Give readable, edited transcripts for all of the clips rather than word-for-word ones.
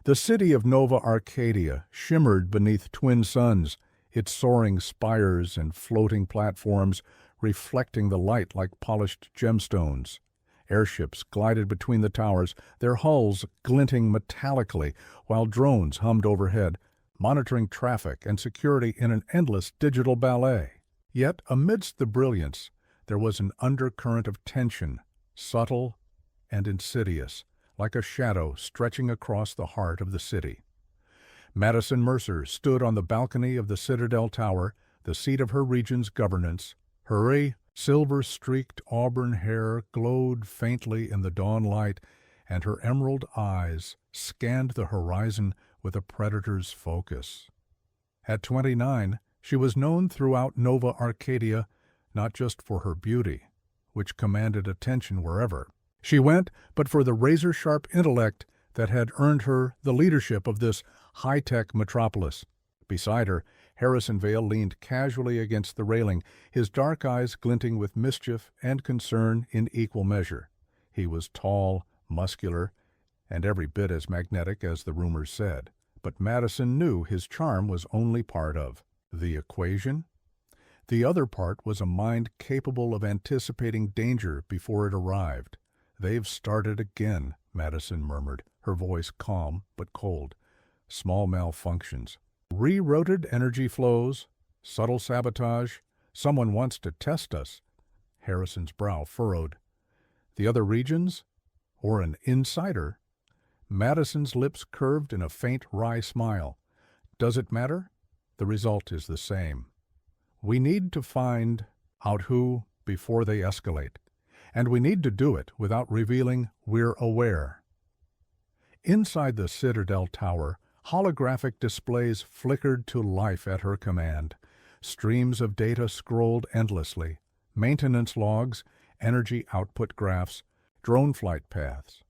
The city of Nova Arcadia shimmered beneath twin suns, its soaring spires and floating platforms reflecting the light like polished gemstones. Airships glided between the towers, their hulls glinting metallically, while drones hummed overhead, monitoring traffic and security in an endless digital ballet. Yet, amidst the brilliance, there was an undercurrent of tension, subtle and insidious, like a shadow stretching across the heart of the city. Madison Mercer stood on the balcony of the Citadel Tower, the seat of her region's governance. Her silver-streaked auburn hair glowed faintly in the dawn light, and her emerald eyes scanned the horizon with a predator's focus. At 29, she was known throughout Nova Arcadia not just for her beauty, which commanded attention wherever she went, but for the razor-sharp intellect that had earned her the leadership of this high-tech metropolis. Beside her, Harrison Vale leaned casually against the railing, his dark eyes glinting with mischief and concern in equal measure. He was tall, muscular, and every bit as magnetic as the rumors said. But Madison knew his charm was only part of the equation. The other part was a mind capable of anticipating danger before it arrived. "They've started again," Madison murmured, her voice calm but cold. "Small malfunctions. Rerouted energy flows, subtle sabotage. Someone wants to test us." Harrison's brow furrowed. "The other regions? Or an insider?" Madison's lips curved in a faint wry smile. "Does it matter? The result is the same. We need to find out who before they escalate. And we need to do it without revealing we're aware." Inside the Citadel Tower, holographic displays flickered to life at her command. Streams of data scrolled endlessly. Maintenance logs, energy output graphs, drone flight paths.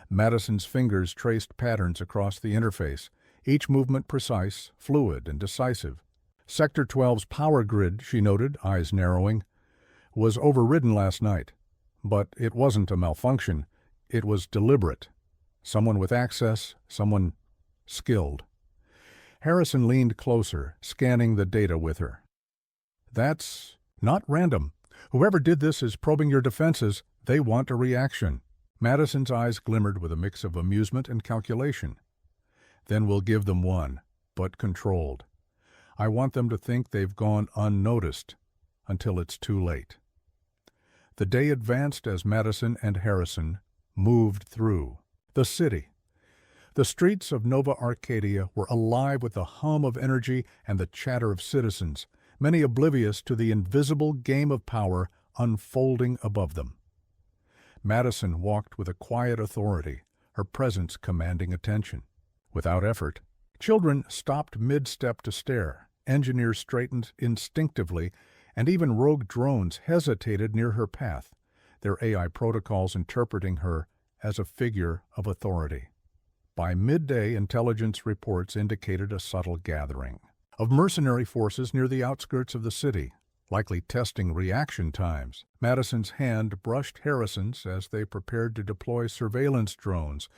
Madison's fingers traced patterns across the interface, each movement precise, fluid, and decisive. Sector 12's power grid, she noted, eyes narrowing, was overridden last night. But it wasn't a malfunction. It was deliberate. Someone with access, someone skilled. Harrison leaned closer, scanning the data with her. "That's not random. Whoever did this is probing your defenses. They want a reaction." Madison's eyes glimmered with a mix of amusement and calculation. "Then we'll give them one, but controlled. I want them to think they've gone unnoticed until it's too late." The day advanced as Madison and Harrison moved through the city. The streets of Nova Arcadia were alive with the hum of energy and the chatter of citizens, many oblivious to the invisible game of power unfolding above them. Madison walked with a quiet authority, her presence commanding attention. Without effort, children stopped mid-step to stare, engineers straightened instinctively, and even rogue drones hesitated near her path, their AI protocols interpreting her as a figure of authority. By midday, intelligence reports indicated a subtle gathering of mercenary forces near the outskirts of the city, likely testing reaction times. Madison's hand brushed Harrison's as they prepared to deploy surveillance drones,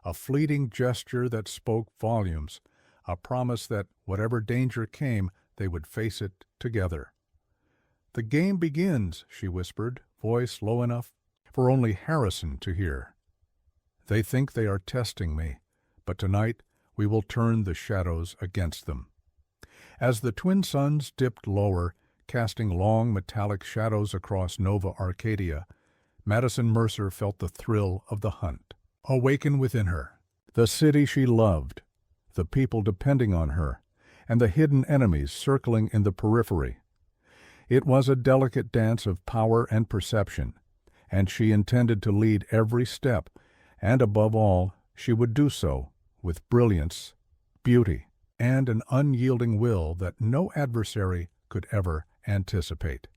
a fleeting gesture that spoke volumes, a promise that whatever danger came, they would face it together. "The game begins," she whispered, voice low enough for only Harrison to hear. "They think they are testing me, but tonight we will turn the shadows against them." As the twin suns dipped lower, casting long metallic shadows across Nova Arcadia, Madison Mercer felt the thrill of the hunt awaken within her. The city she loved, the people depending on her, and the hidden enemies circling in the periphery. It was a delicate dance of power and perception, and she intended to lead every step, and above all, she would do so with brilliance, beauty, and an unyielding will that no adversary could ever anticipate.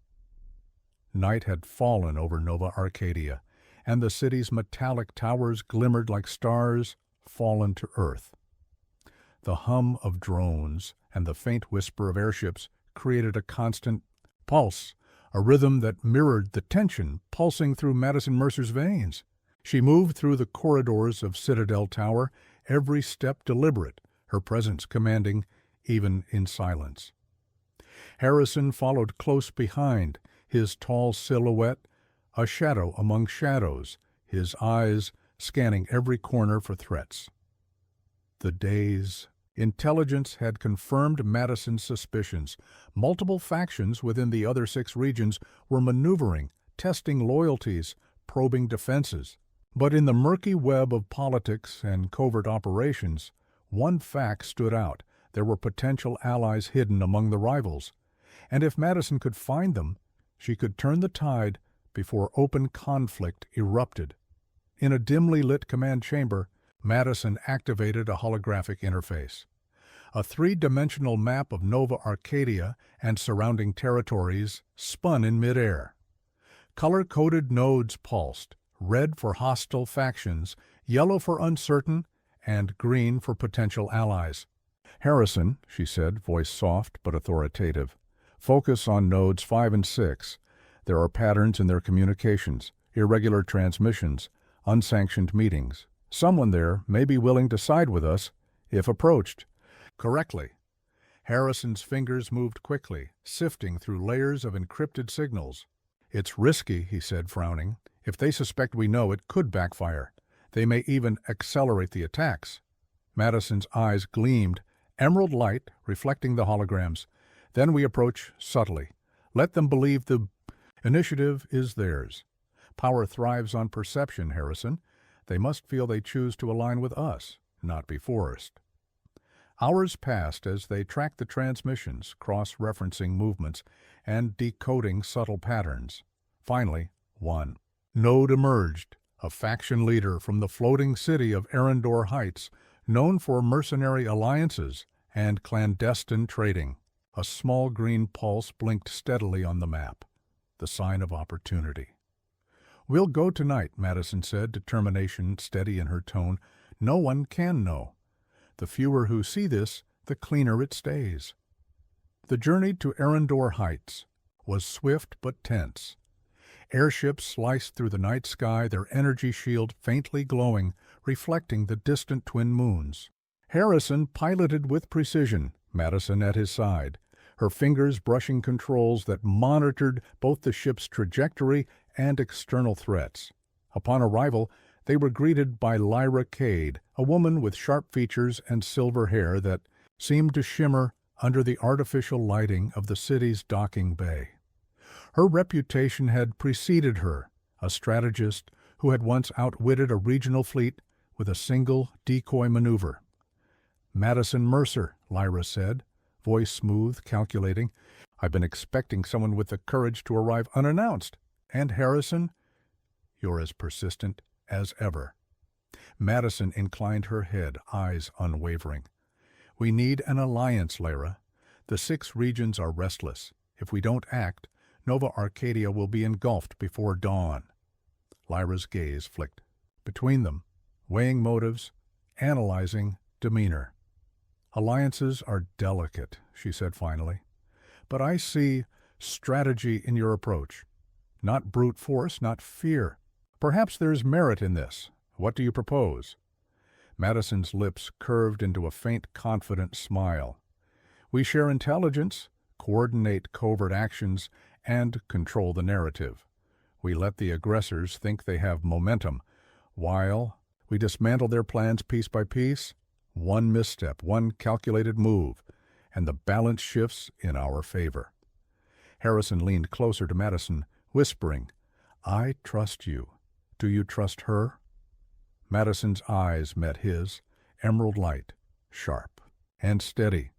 Night had fallen over Nova Arcadia, and the city's metallic towers glimmered like stars fallen to earth. The hum of drones and the faint whisper of airships created a constant pulse, a rhythm that mirrored the tension pulsing through Madison Mercer's veins. She moved through the corridors of Citadel Tower, every step deliberate, her presence commanding even in silence. Harrison followed close behind, his tall silhouette a shadow among shadows, his eyes scanning every corner for threats. The days. Intelligence had confirmed Madison's suspicions. Multiple factions within the other 6 regions were maneuvering, testing loyalties, probing defenses. But in the murky web of politics and covert operations, one fact stood out. There were potential allies hidden among the rivals. And if Madison could find them, she could turn the tide before open conflict erupted. In a dimly lit command chamber, Madison activated a holographic interface. A 3-dimensional map of Nova Arcadia and surrounding territories spun in midair. Color-coded nodes pulsed, red for hostile factions, yellow for uncertain, and green for potential allies. "Harrison," she said, voice soft but authoritative, "focus on nodes 5 and 6. There are patterns in their communications, irregular transmissions, unsanctioned meetings. Someone there may be willing to side with us if approached." Correctly. Harrison's fingers moved quickly, sifting through layers of encrypted signals. "It's risky," he said, frowning. "If they suspect we know, it could backfire. They may even accelerate the attacks." Madison's eyes gleamed, emerald light reflecting the holograms. "Then we approach subtly. Let them believe the initiative is theirs. Power thrives on perception, Harrison. They must feel they choose to align with us, not be forced." Hours passed as they tracked the transmissions, cross-referencing movements and decoding subtle patterns. Finally, one node emerged, a faction leader from the floating city of Arendor Heights, known for mercenary alliances and clandestine trading. A small green pulse blinked steadily on the map, the sign of opportunity. "We'll go tonight," Madison said, determination steady in her tone. "No one can know. The fewer who see this, the cleaner it stays." The journey to Arendor Heights was swift but tense. Airships sliced through the night sky, their energy shield faintly glowing, reflecting the distant twin moons. Harrison piloted with precision, Madison at his side, her fingers brushing controls that monitored both the ship's trajectory and external threats. Upon arrival, they were greeted by Lyra Cade, a woman with sharp features and silver hair that seemed to shimmer under the artificial lighting of the city's docking bay. Her reputation had preceded her, a strategist who had once outwitted a regional fleet with a single decoy maneuver. "Madison Mercer," Lyra said, voice smooth, calculating. "I've been expecting someone with the courage to arrive unannounced. And Harrison, you're as persistent as ever." Madison inclined her head, eyes unwavering. "We need an alliance, Lyra. The 6 regions are restless. If we don't act, Nova Arcadia will be engulfed before dawn." Lyra's gaze flicked between them, weighing motives, analyzing demeanor. "Alliances are delicate," she said finally. "But I see strategy in your approach. Not brute force, not fear. Perhaps there's merit in this. What do you propose?" Madison's lips curved into a faint, confident smile. "We share intelligence, coordinate covert actions, and control the narrative. We let the aggressors think they have momentum, while we dismantle their plans piece by piece. One misstep, one calculated move, and the balance shifts in our favor." Harrison leaned closer to Madison, whispering, "I trust you. Do you trust her?" Madison's eyes met his, emerald light, sharp and steady.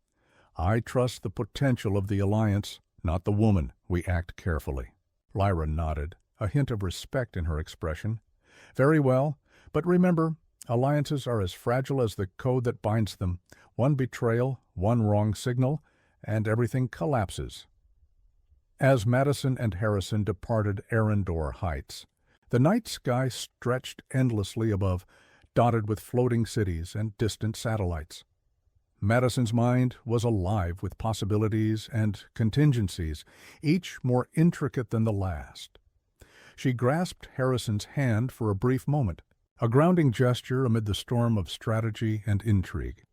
"I trust the potential of the alliance, not the woman. We act carefully." Lyra nodded, a hint of respect in her expression. "Very well, but remember, alliances are as fragile as the code that binds them. One betrayal, one wrong signal, and everything collapses." As Madison and Harrison departed Arendor Heights, the night sky stretched endlessly above, dotted with floating cities and distant satellites. Madison's mind was alive with possibilities and contingencies, each more intricate than the last. She grasped Harrison's hand for a brief moment, A grounding gesture amid the storm of strategy and intrigue.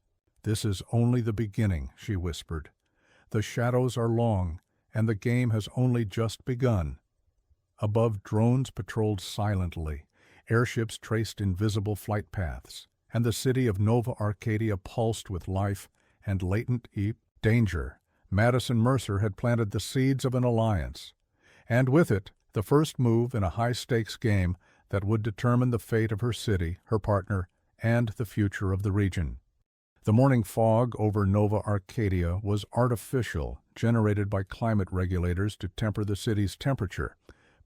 "This is only the beginning," she whispered. "The shadows are long, and the game has only just begun." Above, drones patrolled silently. Airships traced invisible flight paths, and the city of Nova Arcadia pulsed with life and latent danger. Madison Mercer had planted the seeds of an alliance, and with it, the first move in a high-stakes game that would determine the fate of her city, her partner, and the future of the region. The morning fog over Nova Arcadia was artificial, generated by climate regulators to temper the city's temperature,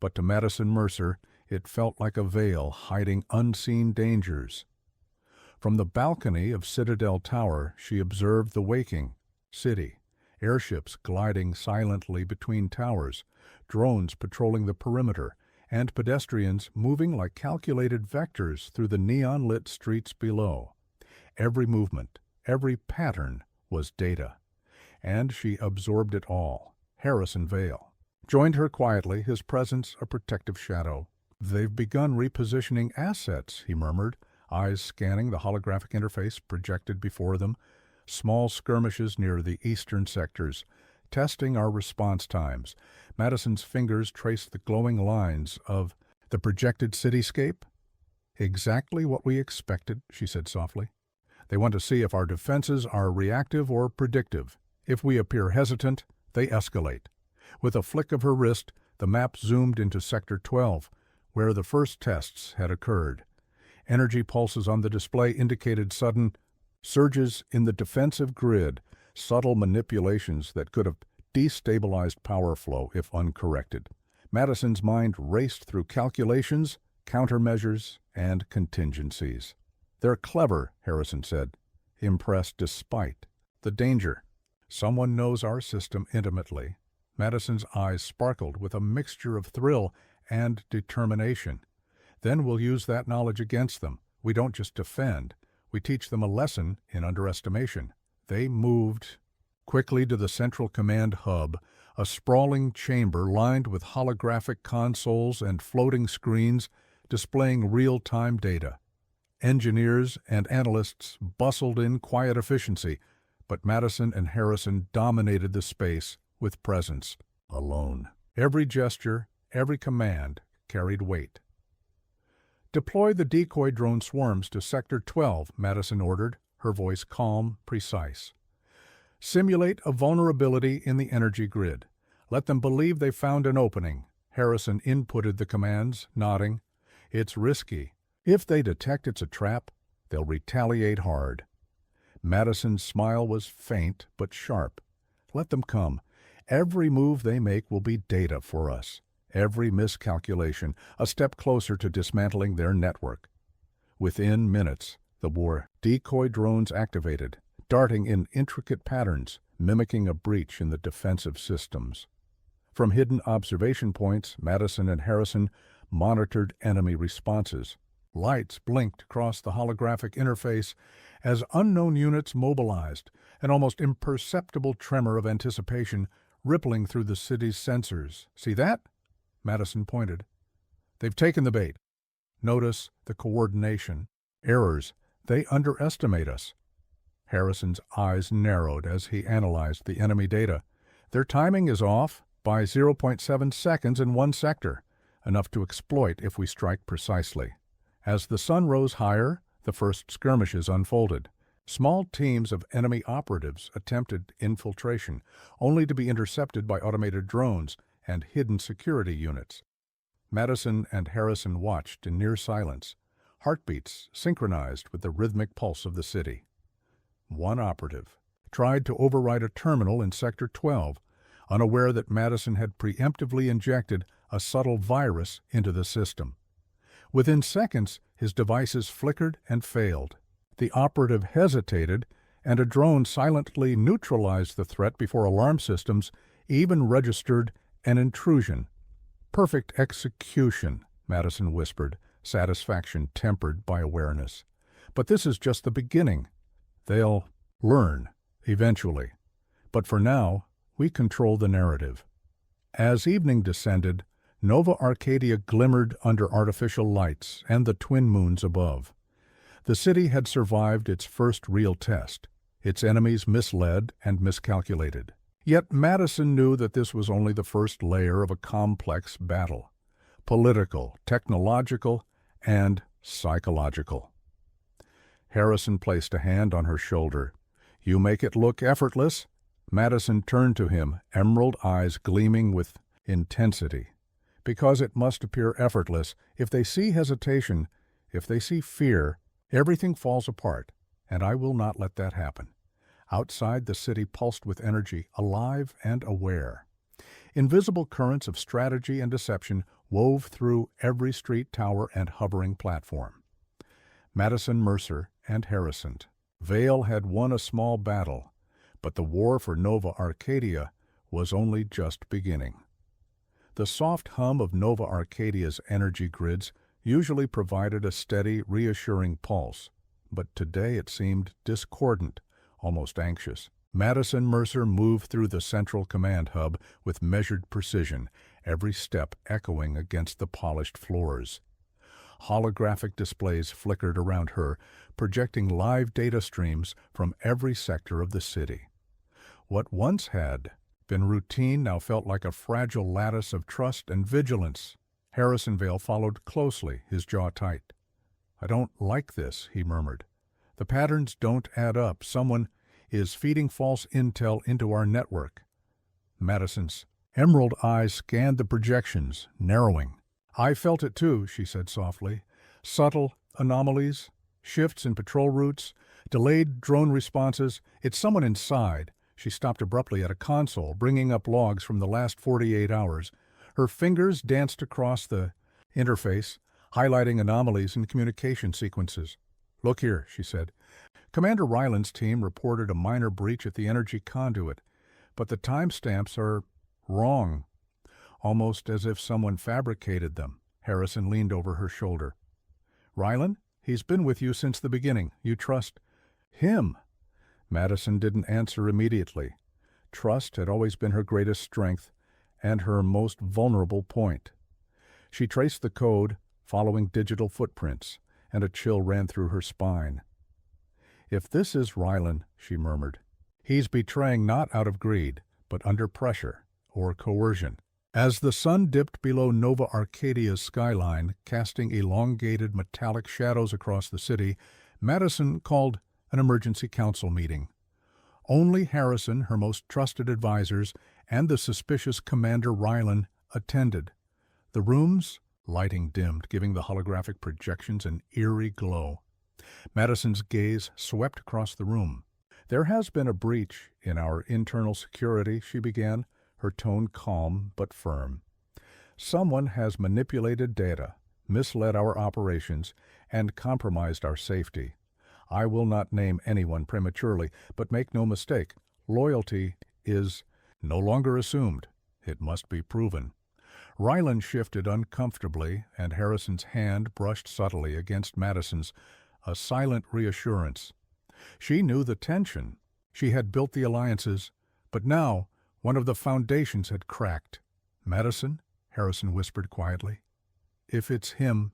but to Madison Mercer, it felt like a veil hiding unseen dangers. From the balcony of Citadel Tower, she observed the waking city, airships gliding silently between towers, drones patrolling the perimeter, and pedestrians moving like calculated vectors through the neon-lit streets below. Every movement, every pattern was data, and she absorbed it all. Harrison Vale joined her quietly, his presence a protective shadow. "They've begun repositioning assets," he murmured, eyes scanning the holographic interface projected before them. "Small skirmishes near the eastern sectors, testing our response times." Madison's fingers traced the glowing lines of the projected cityscape. "Exactly what we expected," she said softly. "They want to see if our defenses are reactive or predictive. If we appear hesitant, they escalate." With a flick of her wrist, the map zoomed into Sector 12, where the first tests had occurred. Energy pulses on the display indicated sudden surges in the defensive grid, subtle manipulations that could have destabilized power flow if uncorrected. Madison's mind raced through calculations, countermeasures, and contingencies. "They're clever," Harrison said, impressed despite the danger. "Someone knows our system intimately." Madison's eyes sparkled with a mixture of thrill and determination. "Then we'll use that knowledge against them. We don't just defend. We teach them a lesson in underestimation." They moved quickly to the central command hub, a sprawling chamber lined with holographic consoles and floating screens displaying real-time data. Engineers and analysts bustled in quiet efficiency, but Madison and Harrison dominated the space with presence, alone. Every gesture, every command carried weight. "Deploy the decoy drone swarms to Sector 12, Madison ordered, her voice calm, precise. "Simulate a vulnerability in the energy grid. Let them believe they found an opening." Harrison inputted the commands, nodding. "It's risky. If they detect it's a trap, they'll retaliate hard." Madison's smile was faint but sharp. "Let them come. Every move they make will be data for us. Every miscalculation, a step closer to dismantling their network." Within minutes, the decoy drones activated, darting in intricate patterns, mimicking a breach in the defensive systems. From hidden observation points, Madison and Harrison monitored enemy responses. Lights blinked across the holographic interface as unknown units mobilized, an almost imperceptible tremor of anticipation rippling through the city's sensors. "See that?" Madison pointed. "They've taken the bait. Notice the coordination. Errors. They underestimate us." Harrison's eyes narrowed as he analyzed the enemy data. "Their timing is off by 0.7 seconds in one sector, enough to exploit if we strike precisely." As the sun rose higher, the first skirmishes unfolded. Small teams of enemy operatives attempted infiltration, only to be intercepted by automated drones and hidden security units. Madison and Harrison watched in near silence, heartbeats synchronized with the rhythmic pulse of the city. One operative tried to override a terminal in Sector 12, unaware that Madison had preemptively injected a subtle virus into the system. Within seconds, his devices flickered and failed. The operative hesitated, and a drone silently neutralized the threat before alarm systems even registered an intrusion. "Perfect execution," Madison whispered, satisfaction tempered by awareness. "But this is just the beginning. They'll learn, eventually. But for now, we control the narrative." As evening descended, Nova Arcadia glimmered under artificial lights and the twin moons above. The city had survived its first real test, its enemies misled and miscalculated. Yet Madison knew that this was only the first layer of a complex battle: political, technological, and psychological. Harrison placed a hand on her shoulder. "You make it look effortless." Madison turned to him, emerald eyes gleaming with intensity. "Because it must appear effortless. If they see hesitation, if they see fear, everything falls apart, and I will not let that happen." Outside, the city pulsed with energy, alive and aware. Invisible currents of strategy and deception wove through every street, tower, and hovering platform. Madison Mercer and Harrison. Vale had won a small battle, but the war for Nova Arcadia was only just beginning. The soft hum of Nova Arcadia's energy grids usually provided a steady, reassuring pulse, but today it seemed discordant, almost anxious. Madison Mercer moved through the central command hub with measured precision, every step echoing against the polished floors. Holographic displays flickered around her, projecting live data streams from every sector of the city. What once had been routine now felt like a fragile lattice of trust and vigilance. Harrison Vale followed closely, his jaw tight. "I don't like this," he murmured. "The patterns don't add up. Someone is feeding false intel into our network." Madison's emerald eyes scanned the projections, narrowing. "I felt it too," she said softly. "Subtle anomalies, shifts in patrol routes, delayed drone responses. It's someone inside." She stopped abruptly at a console, bringing up logs from the last 48 hours. Her fingers danced across the interface, highlighting anomalies in communication sequences. "Look here," she said. "Commander Ryland's team reported a minor breach at the energy conduit, but the timestamps are wrong, almost as if someone fabricated them." Harrison leaned over her shoulder. "Ryland? He's been with you since the beginning. You trust him?" Madison didn't answer immediately. Trust had always been her greatest strength and her most vulnerable point. She traced the code, following digital footprints, and a chill ran through her spine. "If this is Ryland," she murmured, "he's betraying not out of greed, but under pressure or coercion." As the sun dipped below Nova Arcadia's skyline, casting elongated metallic shadows across the city, Madison called an emergency council meeting. Only Harrison, her most trusted advisors, and the suspicious Commander Ryland attended. The room's lighting dimmed, giving the holographic projections an eerie glow. Madison's gaze swept across the room. "There has been a breach in our internal security," she began, her tone calm but firm. "Someone has manipulated data, misled our operations, and compromised our safety. I will not name anyone prematurely, but make no mistake, loyalty is no longer assumed. It must be proven." Ryland shifted uncomfortably, and Harrison's hand brushed subtly against Madison's, a silent reassurance. She knew the tension. She had built the alliances, but now one of the foundations had cracked. "Madison," Harrison whispered quietly, "if it's him,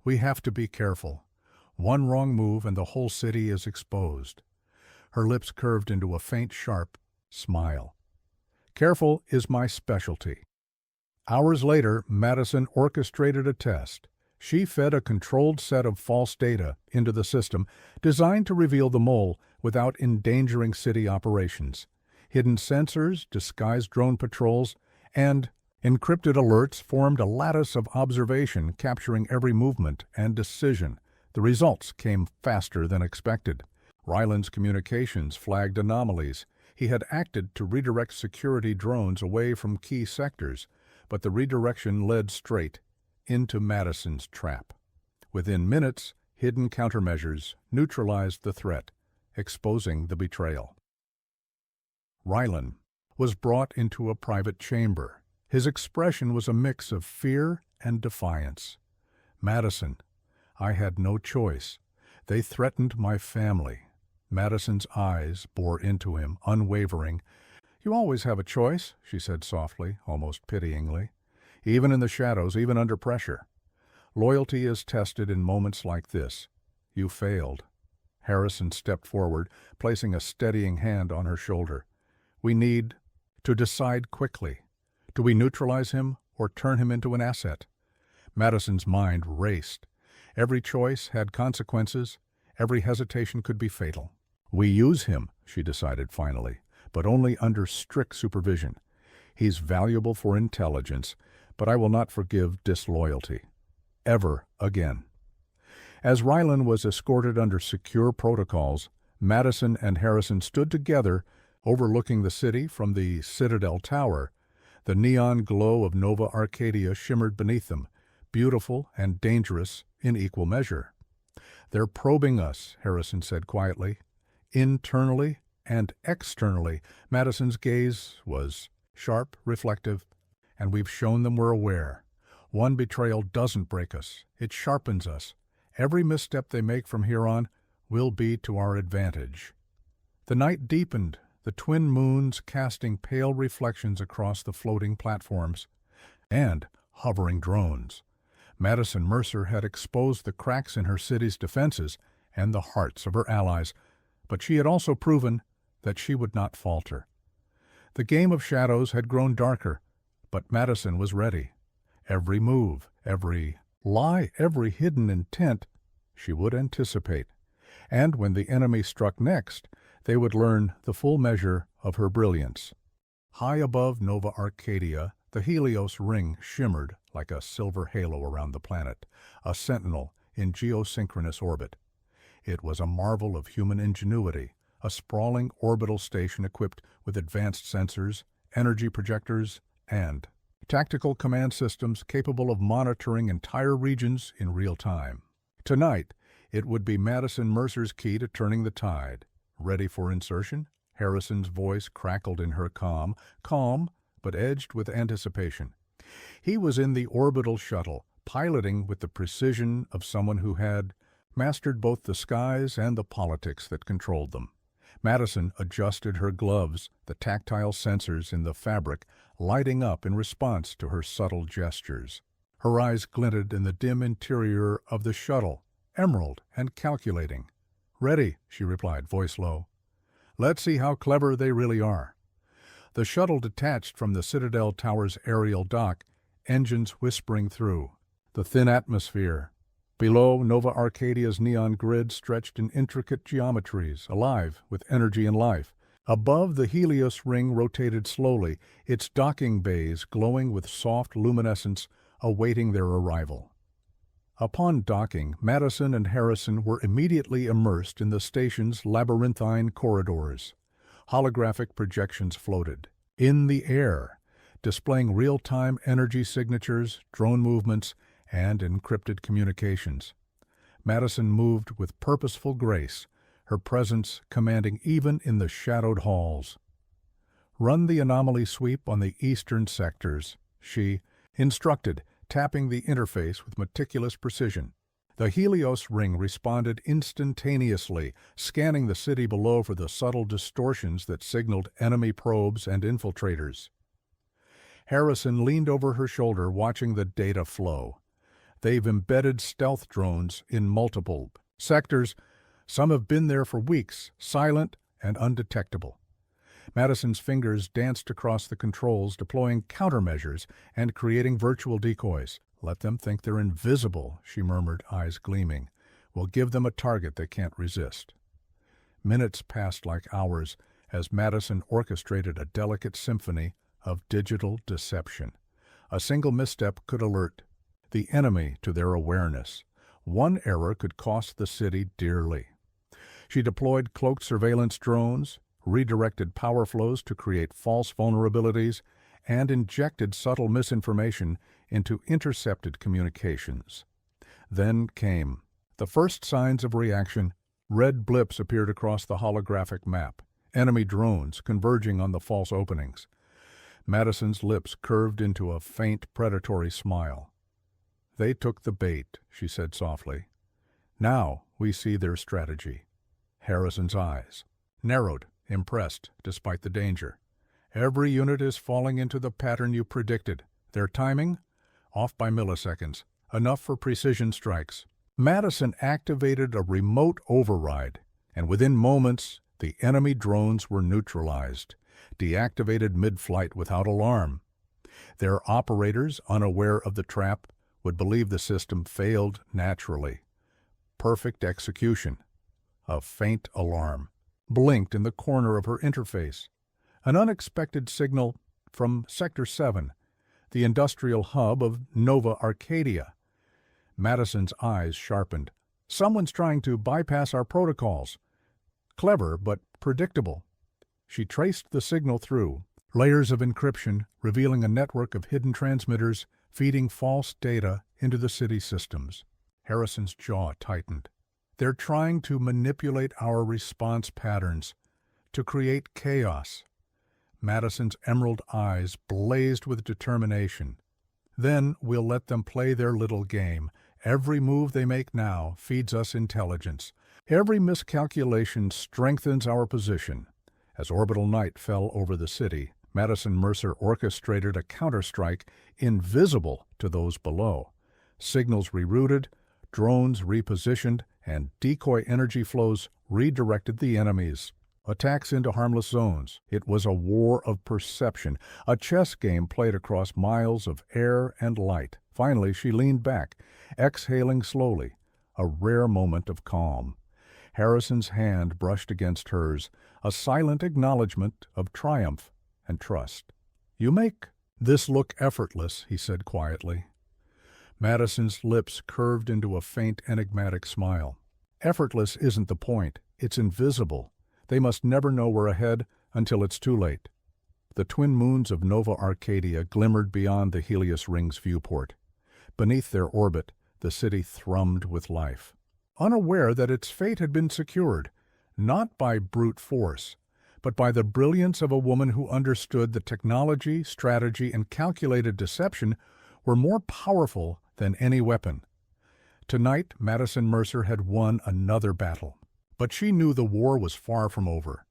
we have to be careful. One wrong move and the whole city is exposed." Her lips curved into a faint, sharp smile. "Careful is my specialty." Hours later, Madison orchestrated a test. She fed a controlled set of false data into the system, designed to reveal the mole without endangering city operations. Hidden sensors, disguised drone patrols, and encrypted alerts formed a lattice of observation, capturing every movement and decision. The results came faster than expected. Ryland's communications flagged anomalies. He had acted to redirect security drones away from key sectors, but the redirection led straight into Madison's trap. Within minutes, hidden countermeasures neutralized the threat, exposing the betrayal. Ryland was brought into a private chamber. His expression was a mix of fear and defiance. "Madison, I had no choice. They threatened my family." Madison's eyes bore into him, unwavering. "You always have a choice," she said softly, almost pityingly. even in the shadows, even under pressure. Loyalty is tested in moments like this. You failed. Harrison stepped forward, placing a steadying hand on her shoulder. We need to decide quickly. Do we neutralize him or turn him into an asset? Madison's mind raced. Every choice had consequences. Every hesitation could be fatal. We use him, she decided finally, but only under strict supervision. He's valuable for intelligence, but I will not forgive disloyalty. Ever again. As Rylan was escorted under secure protocols, Madison and Harrison stood together, overlooking the city from the Citadel Tower. The neon glow of Nova Arcadia shimmered beneath them, beautiful and dangerous in equal measure. They're probing us, Harrison said quietly. Internally and externally. Madison's gaze was sharp, reflective, and we've shown them we're aware. One betrayal doesn't break us. It sharpens us. Every misstep they make from here on will be to our advantage. The night deepened, the twin moons casting pale reflections across the floating platforms and hovering drones. Madison Mercer had exposed the cracks in her city's defenses and the hearts of her allies, but she had also proven that she would not falter. The game of shadows had grown darker, but Madison was ready. Every move, every lie, every hidden intent she would anticipate. And when the enemy struck next, they would learn the full measure of her brilliance. High above Nova Arcadia, the Helios ring shimmered like a silver halo around the planet, a sentinel in geosynchronous orbit. It was a marvel of human ingenuity, a sprawling orbital station equipped with advanced sensors, energy projectors, and tactical command systems capable of monitoring entire regions in real time. Tonight, it would be Madison Mercer's key to turning the tide. Ready for insertion? Harrison's voice crackled in her calm, but edged with anticipation. He was in the orbital shuttle, piloting with the precision of someone who had mastered both the skies and the politics that controlled them. Madison adjusted her gloves, the tactile sensors in the fabric lighting up in response to her subtle gestures. Her eyes glinted in the dim interior of the shuttle, emerald and calculating. "Ready," she replied, voice low. "Let's see how clever they really are." The shuttle detached from the Citadel Tower's aerial dock, engines whispering through. The thin atmosphere. Below, Nova Arcadia's neon grid stretched in intricate geometries, alive with energy and life. Above, the Helios ring rotated slowly, its docking bays glowing with soft luminescence, awaiting their arrival. Upon docking, Madison and Harrison were immediately immersed in the station's labyrinthine corridors. Holographic projections floated in the air, displaying real-time energy signatures, drone movements, and encrypted communications. Madison moved with purposeful grace, her presence commanding even in the shadowed halls. "Run the anomaly sweep on the eastern sectors," she instructed, tapping the interface with meticulous precision. The Helios ring responded instantaneously, scanning the city below for the subtle distortions that signaled enemy probes and infiltrators. Harrison leaned over her shoulder, watching the data flow. They've embedded stealth drones in multiple sectors. Some have been there for weeks, silent and undetectable. Madison's fingers danced across the controls, deploying countermeasures and creating virtual decoys. "Let them think they're invisible," she murmured, eyes gleaming. "We'll give them a target they can't resist." Minutes passed like hours as Madison orchestrated a delicate symphony of digital deception. A single misstep could alert the enemy to their awareness. One error could cost the city dearly. She deployed cloaked surveillance drones, redirected power flows to create false vulnerabilities, and injected subtle misinformation into intercepted communications. Then came the first signs of reaction. Red blips appeared across the holographic map, enemy drones converging on the false openings. Madison's lips curved into a faint predatory smile. "They took the bait," she said softly. "Now we see their strategy." Harrison's eyes narrowed, impressed despite the danger. "Every unit is falling into the pattern you predicted. Their timing? off by milliseconds, enough for precision strikes. Madison activated a remote override, and within moments, the enemy drones were neutralized, deactivated mid-flight without alarm. Their operators, unaware of the trap, would believe the system failed naturally. Perfect execution. A faint alarm blinked in the corner of her interface. An unexpected signal from Sector 7, the industrial hub of Nova Arcadia. Madison's eyes sharpened. Someone's trying to bypass our protocols. Clever, but predictable. She traced the signal through, layers of encryption revealing a network of hidden transmitters feeding false data into the city systems. Harrison's jaw tightened. They're trying to manipulate our response patterns, to create chaos. Madison's emerald eyes blazed with determination. Then we'll let them play their little game. Every move they make now feeds us intelligence. Every miscalculation strengthens our position. As orbital night fell over the city, Madison Mercer orchestrated a counterstrike invisible to those below. Signals rerouted, drones repositioned, and decoy energy flows redirected the enemies. Attacks into harmless zones. It was a war of perception, a chess game played across miles of air and light. Finally, she leaned back, exhaling slowly, a rare moment of calm. Harrison's hand brushed against hers, a silent acknowledgment of triumph and trust. "You make this look effortless," he said quietly. Madison's lips curved into a faint, enigmatic smile. "Effortless isn't the point. It's invisible. They must never know we're ahead until it's too late." The twin moons of Nova Arcadia glimmered beyond the Helios Ring's viewport. Beneath their orbit, the city thrummed with life. Unaware that its fate had been secured, not by brute force, but by the brilliance of a woman who understood that technology, strategy, and calculated deception were more powerful than any weapon. Tonight, Madison Mercer had won another battle. But she knew the war was far from over.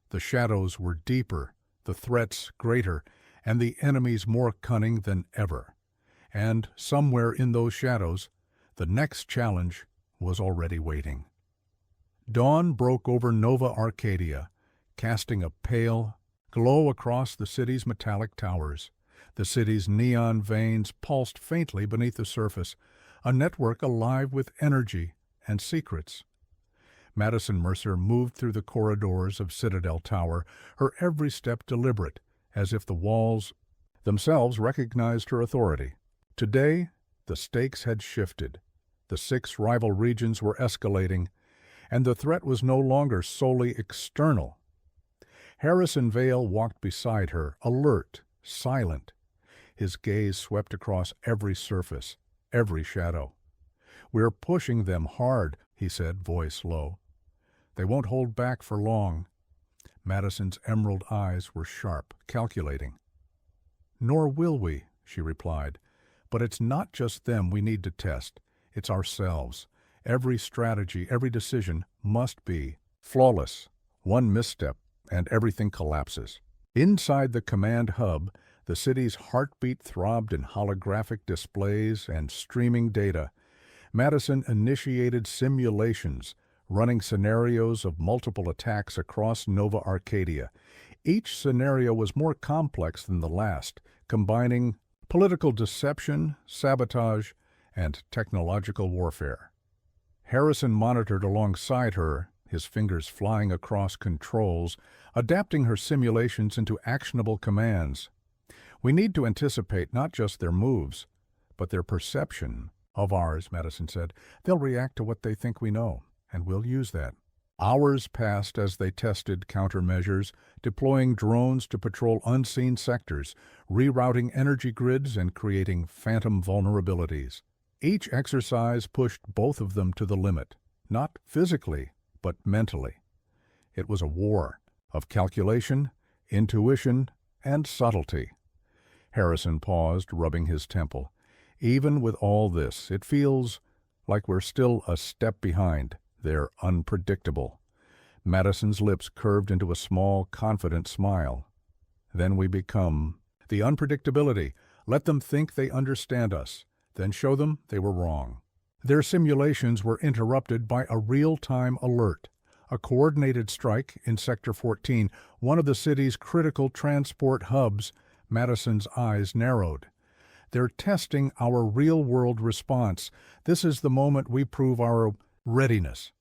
The shadows were deeper, the threats greater, and the enemies more cunning than ever. And somewhere in those shadows, the next challenge was already waiting. Dawn broke over Nova Arcadia, casting a pale glow across the city's metallic towers. The city's neon veins pulsed faintly beneath the surface, a network alive with energy and secrets. Madison Mercer moved through the corridors of Citadel Tower, her every step deliberate, as if the walls themselves recognized her authority. Today, the stakes had shifted. The 6 rival regions were escalating, and the threat was no longer solely external. Harrison Vale walked beside her, alert, silent. His gaze swept across every surface, every shadow. "We're pushing them hard," he said, voice low. "They won't hold back for long." Madison's emerald eyes were sharp, calculating. "Nor will we," she replied. "But it's not just them we need to test. It's ourselves. Every strategy, every decision must be flawless. One misstep, and everything collapses." Inside the command hub, the city's heartbeat throbbed in holographic displays and streaming data. Madison initiated simulations, running scenarios of multiple attacks across Nova Arcadia. Each scenario was more complex than the last, combining political deception, sabotage, and technological warfare. Harrison monitored alongside her, his fingers flying across controls, adapting her simulations into actionable commands. "We need to anticipate not just their moves, but their perception of ours," Madison said. "They'll react to what they think we know, and we'll use that." Hours passed as they tested countermeasures, deploying drones to patrol unseen sectors, rerouting energy grids, and creating phantom vulnerabilities. Each exercise pushed both of them to the limit, not physically, but mentally. It was a war of calculation, intuition, and subtlety. Harrison paused, rubbing his temple. "Even with all this, it feels like we're still a step behind. They're unpredictable." Madison's lips curved into a small, confident smile. "Then we become the unpredictability, Let them think they understand us, then show them they were wrong. Their simulations were interrupted by a real-time alert. A coordinated strike in Sector 14, one of the city's critical transport hubs. Madison's eyes narrowed. They're testing our real-world response. This is the moment we prove our readiness.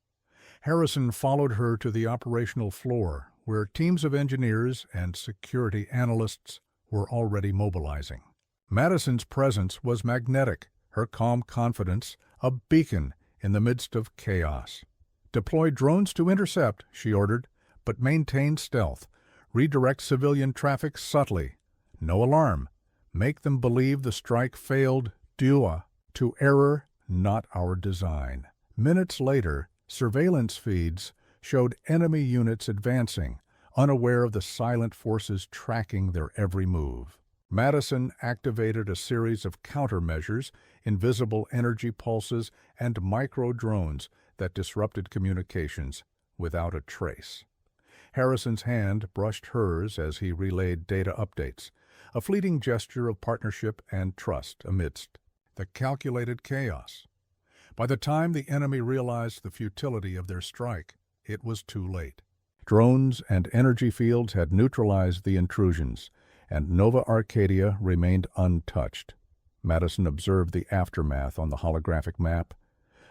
Harrison followed her to the operational floor, where teams of engineers and security analysts were already mobilizing. Madison's presence was magnetic, her calm confidence a beacon in the midst of chaos. "Deploy drones to intercept," she ordered, "but maintain stealth. Redirect civilian traffic subtly. No alarm. Make them believe the strike failed due to error, not our design." Minutes later, surveillance feeds showed enemy units advancing, unaware of the silent forces tracking their every move. Madison activated a series of countermeasures, invisible energy pulses, and micro-drones that disrupted communications without a trace. Harrison's hand brushed hers as he relayed data updates, a fleeting gesture of partnership and trust amidst the calculated chaos. By the time the enemy realized the futility of their strike, it was too late. Drones and energy fields had neutralized the intrusions, and Nova Arcadia remained untouched. Madison observed the aftermath on the holographic map,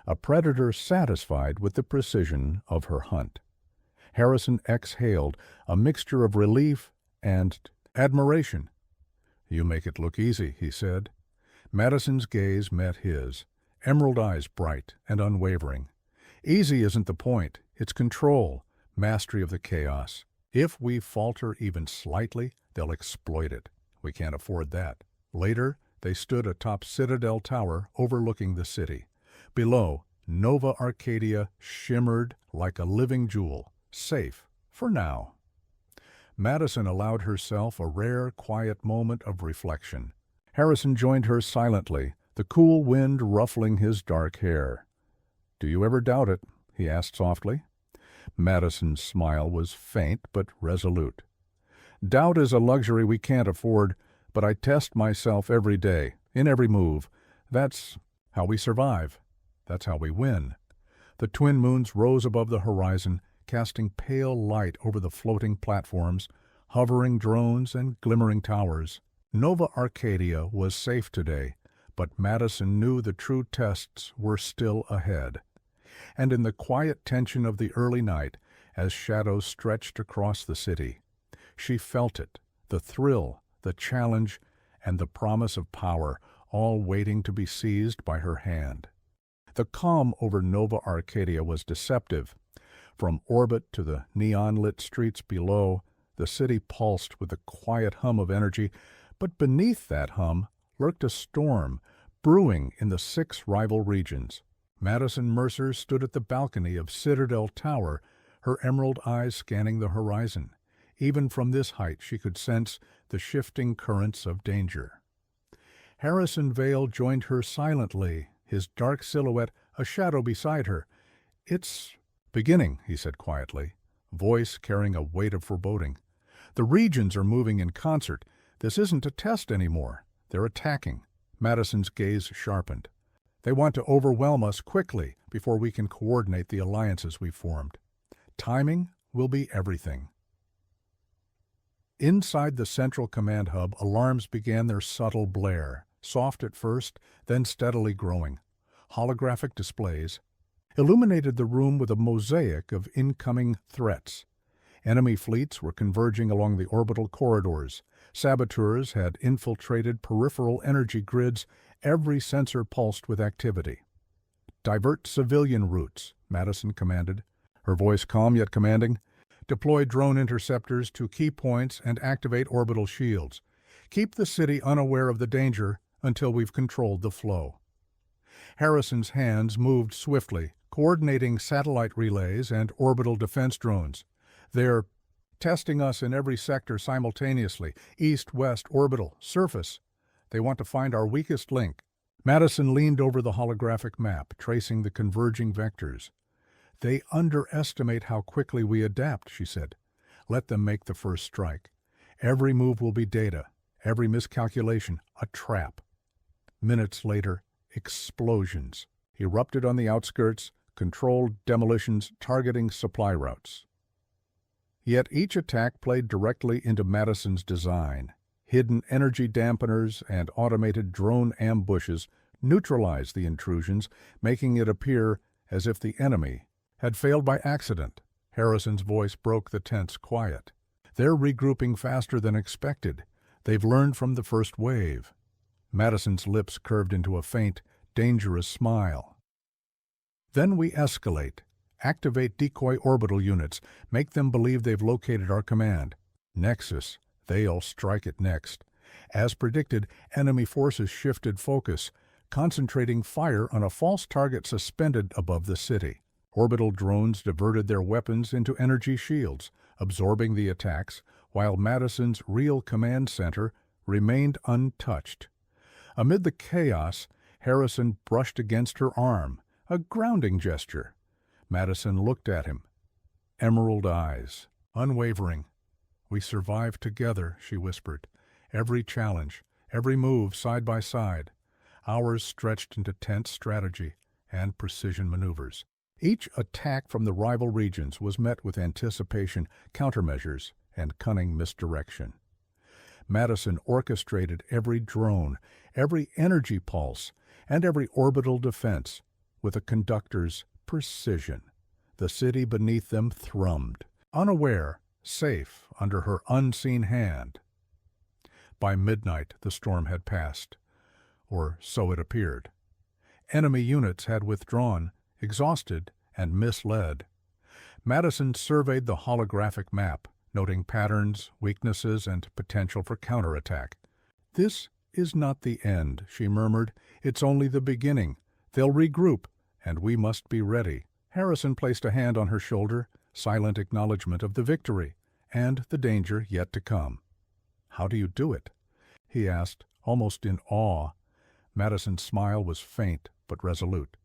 a predator satisfied with the precision of her hunt. Harrison exhaled, a mixture of relief and admiration. "You make it look easy," he said. Madison's gaze met his, emerald eyes bright and unwavering. "Easy isn't the point. It's control, mastery of the chaos. If we falter even slightly, they'll exploit it. We can't afford that." Later, they stood atop Citadel Tower overlooking the city. Below, Nova Arcadia shimmered like a living jewel, safe for now. Madison allowed herself a rare, quiet moment of reflection. Harrison joined her silently, the cool wind ruffling his dark hair. "Do you ever doubt it?" he asked softly. Madison's smile was faint but resolute. "Doubt is a luxury we can't afford, but I test myself every day, in every move. That's how we survive. That's how we win." The twin moons rose above the horizon, casting pale light over the floating platforms, hovering drones and glimmering towers. Nova Arcadia was safe today, but Madison knew the true tests were still ahead. And in the quiet tension of the early night, as shadows stretched across the city, she felt it, the thrill, the challenge, and the promise of power, all waiting to be seized by her hand. The calm over Nova Arcadia was deceptive. From orbit to the neon-lit streets below, the city pulsed with a quiet hum of energy, but beneath that hum lurked a storm, brewing in the 6 rival regions. Madison Mercer stood at the balcony of Citadel Tower, her emerald eyes scanning the horizon. Even from this height she could sense the shifting currents of danger. Harrison Vale joined her silently, his dark silhouette a shadow beside her. "It's beginning," he said quietly, voice carrying a weight of foreboding. "The regions are moving in concert. This isn't a test anymore. They're attacking." Madison's gaze sharpened. "They want to overwhelm us quickly before we can coordinate the alliances we've formed. Timing will be everything." Inside the central command hub, alarms began their subtle blare, soft at first, then steadily growing. Holographic displays illuminated the room with a mosaic of incoming threats. Enemy fleets were converging along the orbital corridors. Saboteurs had infiltrated peripheral energy grids. Every sensor pulsed with activity. "Divert civilian routes," Madison commanded, her voice calm yet commanding. "Deploy drone interceptors to key points and activate orbital shields. Keep the city unaware of the danger until we've controlled the flow." Harrison's hands moved swiftly, coordinating satellite relays and orbital defense drones. "They're testing us in every sector simultaneously, east, west, orbital, surface. They want to find our weakest link." Madison leaned over the holographic map, tracing the converging vectors. "They underestimate how quickly we adapt," she said. "Let them make the first strike. Every move will be data. Every miscalculation, a trap. Minutes later, explosions erupted on the outskirts, controlled demolitions targeting supply routes. Yet each attack played directly into Madison's design. Hidden energy dampeners and automated drone ambushes neutralized the intrusions, making it appear as if the enemy had failed by accident. Harrison's voice broke the tense quiet. They're regrouping faster than expected. They've learned from the first wave. Madison's lips curved into a faint, dangerous smile. Then we escalate. Activate decoy orbital units. Make them believe they've located our command. Nexus. They'll strike it next. As predicted, enemy forces shifted focus, concentrating fire on a false target suspended above the city. Orbital drones diverted their weapons into energy shields, absorbing the attacks, while Madison's real command center remained untouched. Amid the chaos, Harrison brushed against her arm, a grounding gesture. Madison looked at him. Emerald eyes, unwavering. "We survived together," she whispered. "Every challenge, every move side by side. Hours stretched into tense strategy and precision maneuvers. Each attack from the rival regions was met with anticipation, countermeasures, and cunning misdirection. Madison orchestrated every drone, every energy pulse, and every orbital defense with a conductor's precision. The city beneath them thrummed, unaware, safe under her unseen hand. By midnight, the storm had passed, or so it appeared. Enemy units had withdrawn, exhausted and misled. Madison surveyed the holographic map, noting patterns, weaknesses, and potential for counterattack. "This is not the end," she murmured. "It's only the beginning. They'll regroup, and we must be ready." Harrison placed a hand on her shoulder, silent acknowledgment of the victory and the danger yet to come. "How do you do it?" he asked, almost in awe. Madison's smile was faint but resolute.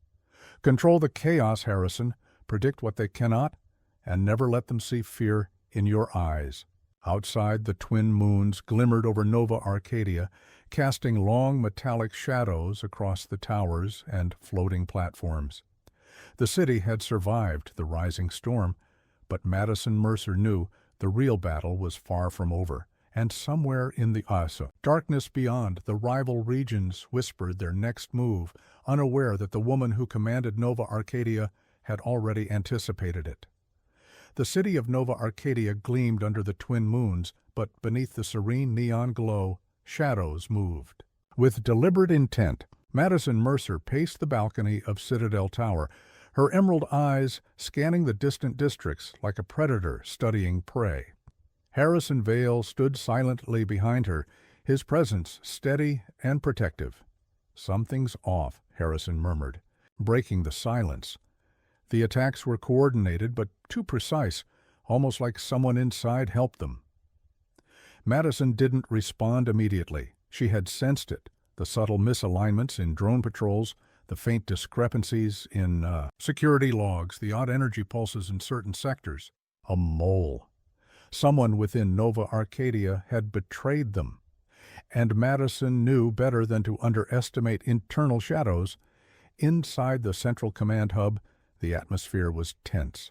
"Control the chaos, Harrison. Predict what they cannot, and never let them see fear in your eyes." Outside, the twin moons glimmered over Nova Arcadia, casting long metallic shadows across the towers and floating platforms. The city had survived the rising storm, but Madison Mercer knew the real battle was far from over, and somewhere in the darkness beyond, the rival regions whispered their next move, unaware that the woman who commanded Nova Arcadia had already anticipated it. The city of Nova Arcadia gleamed under the twin moons, but beneath the serene neon glow, shadows moved. With deliberate intent, Madison Mercer paced the balcony of Citadel Tower, her emerald eyes scanning the distant districts like a predator studying prey. Harrison Vale stood silently behind her, his presence steady and protective. "Something's off," Harrison murmured, breaking the silence. The attacks were coordinated but too precise, almost like someone inside helped them. Madison didn't respond immediately. She had sensed it, the subtle misalignments in drone patrols, the faint discrepancies in security logs, the odd energy pulses in certain sectors. A mole. Someone within Nova Arcadia had betrayed them. And Madison knew better than to underestimate internal shadows. Inside the central command hub, the atmosphere was tense.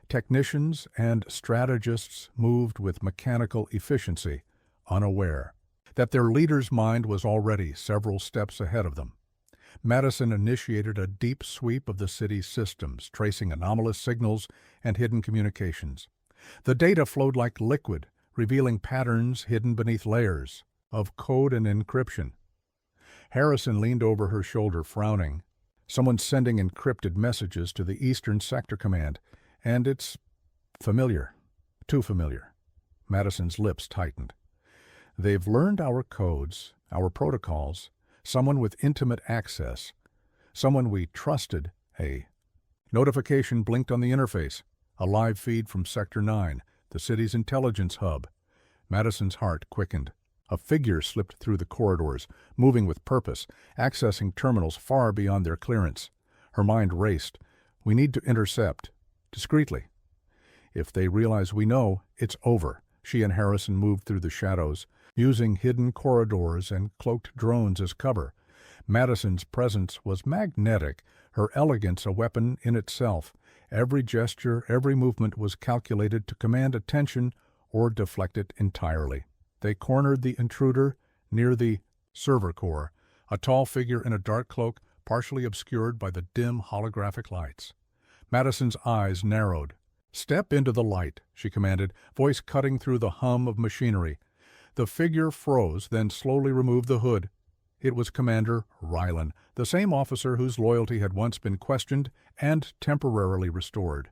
Technicians and strategists moved with mechanical efficiency, unaware that their leader's mind was already several steps ahead of them. Madison initiated a deep sweep of the city's systems, tracing anomalous signals and hidden communications. The data flowed like liquid, revealing patterns hidden beneath layers of code and encryption. Harrison leaned over her shoulder, frowning. "Someone's sending encrypted messages to the Eastern Sector Command, and it's familiar. Too familiar." Madison's lips tightened. "They've learned our codes, our protocols. Someone with intimate access. Someone we trusted. A notification blinked on the interface. A live feed from Sector 9, the city's intelligence hub. Madison's heart quickened. A figure slipped through the corridors, moving with purpose, accessing terminals far beyond their clearance. Her mind raced. "We need to intercept. Discreetly. If they realize we know, it's over." She and Harrison moved through the shadows, using hidden corridors and cloaked drones as cover. Madison's presence was magnetic, her elegance a weapon in itself. Every gesture, every movement was calculated to command attention or deflect it entirely. They cornered the intruder near the server core, a tall figure in a dark cloak partially obscured by the dim holographic lights. Madison's eyes narrowed. "Step into the light," she commanded, voice cutting through the hum of machinery. The figure froze, then slowly removed the hood. It was Commander Rylan, the same officer whose loyalty had once been questioned and temporarily restored.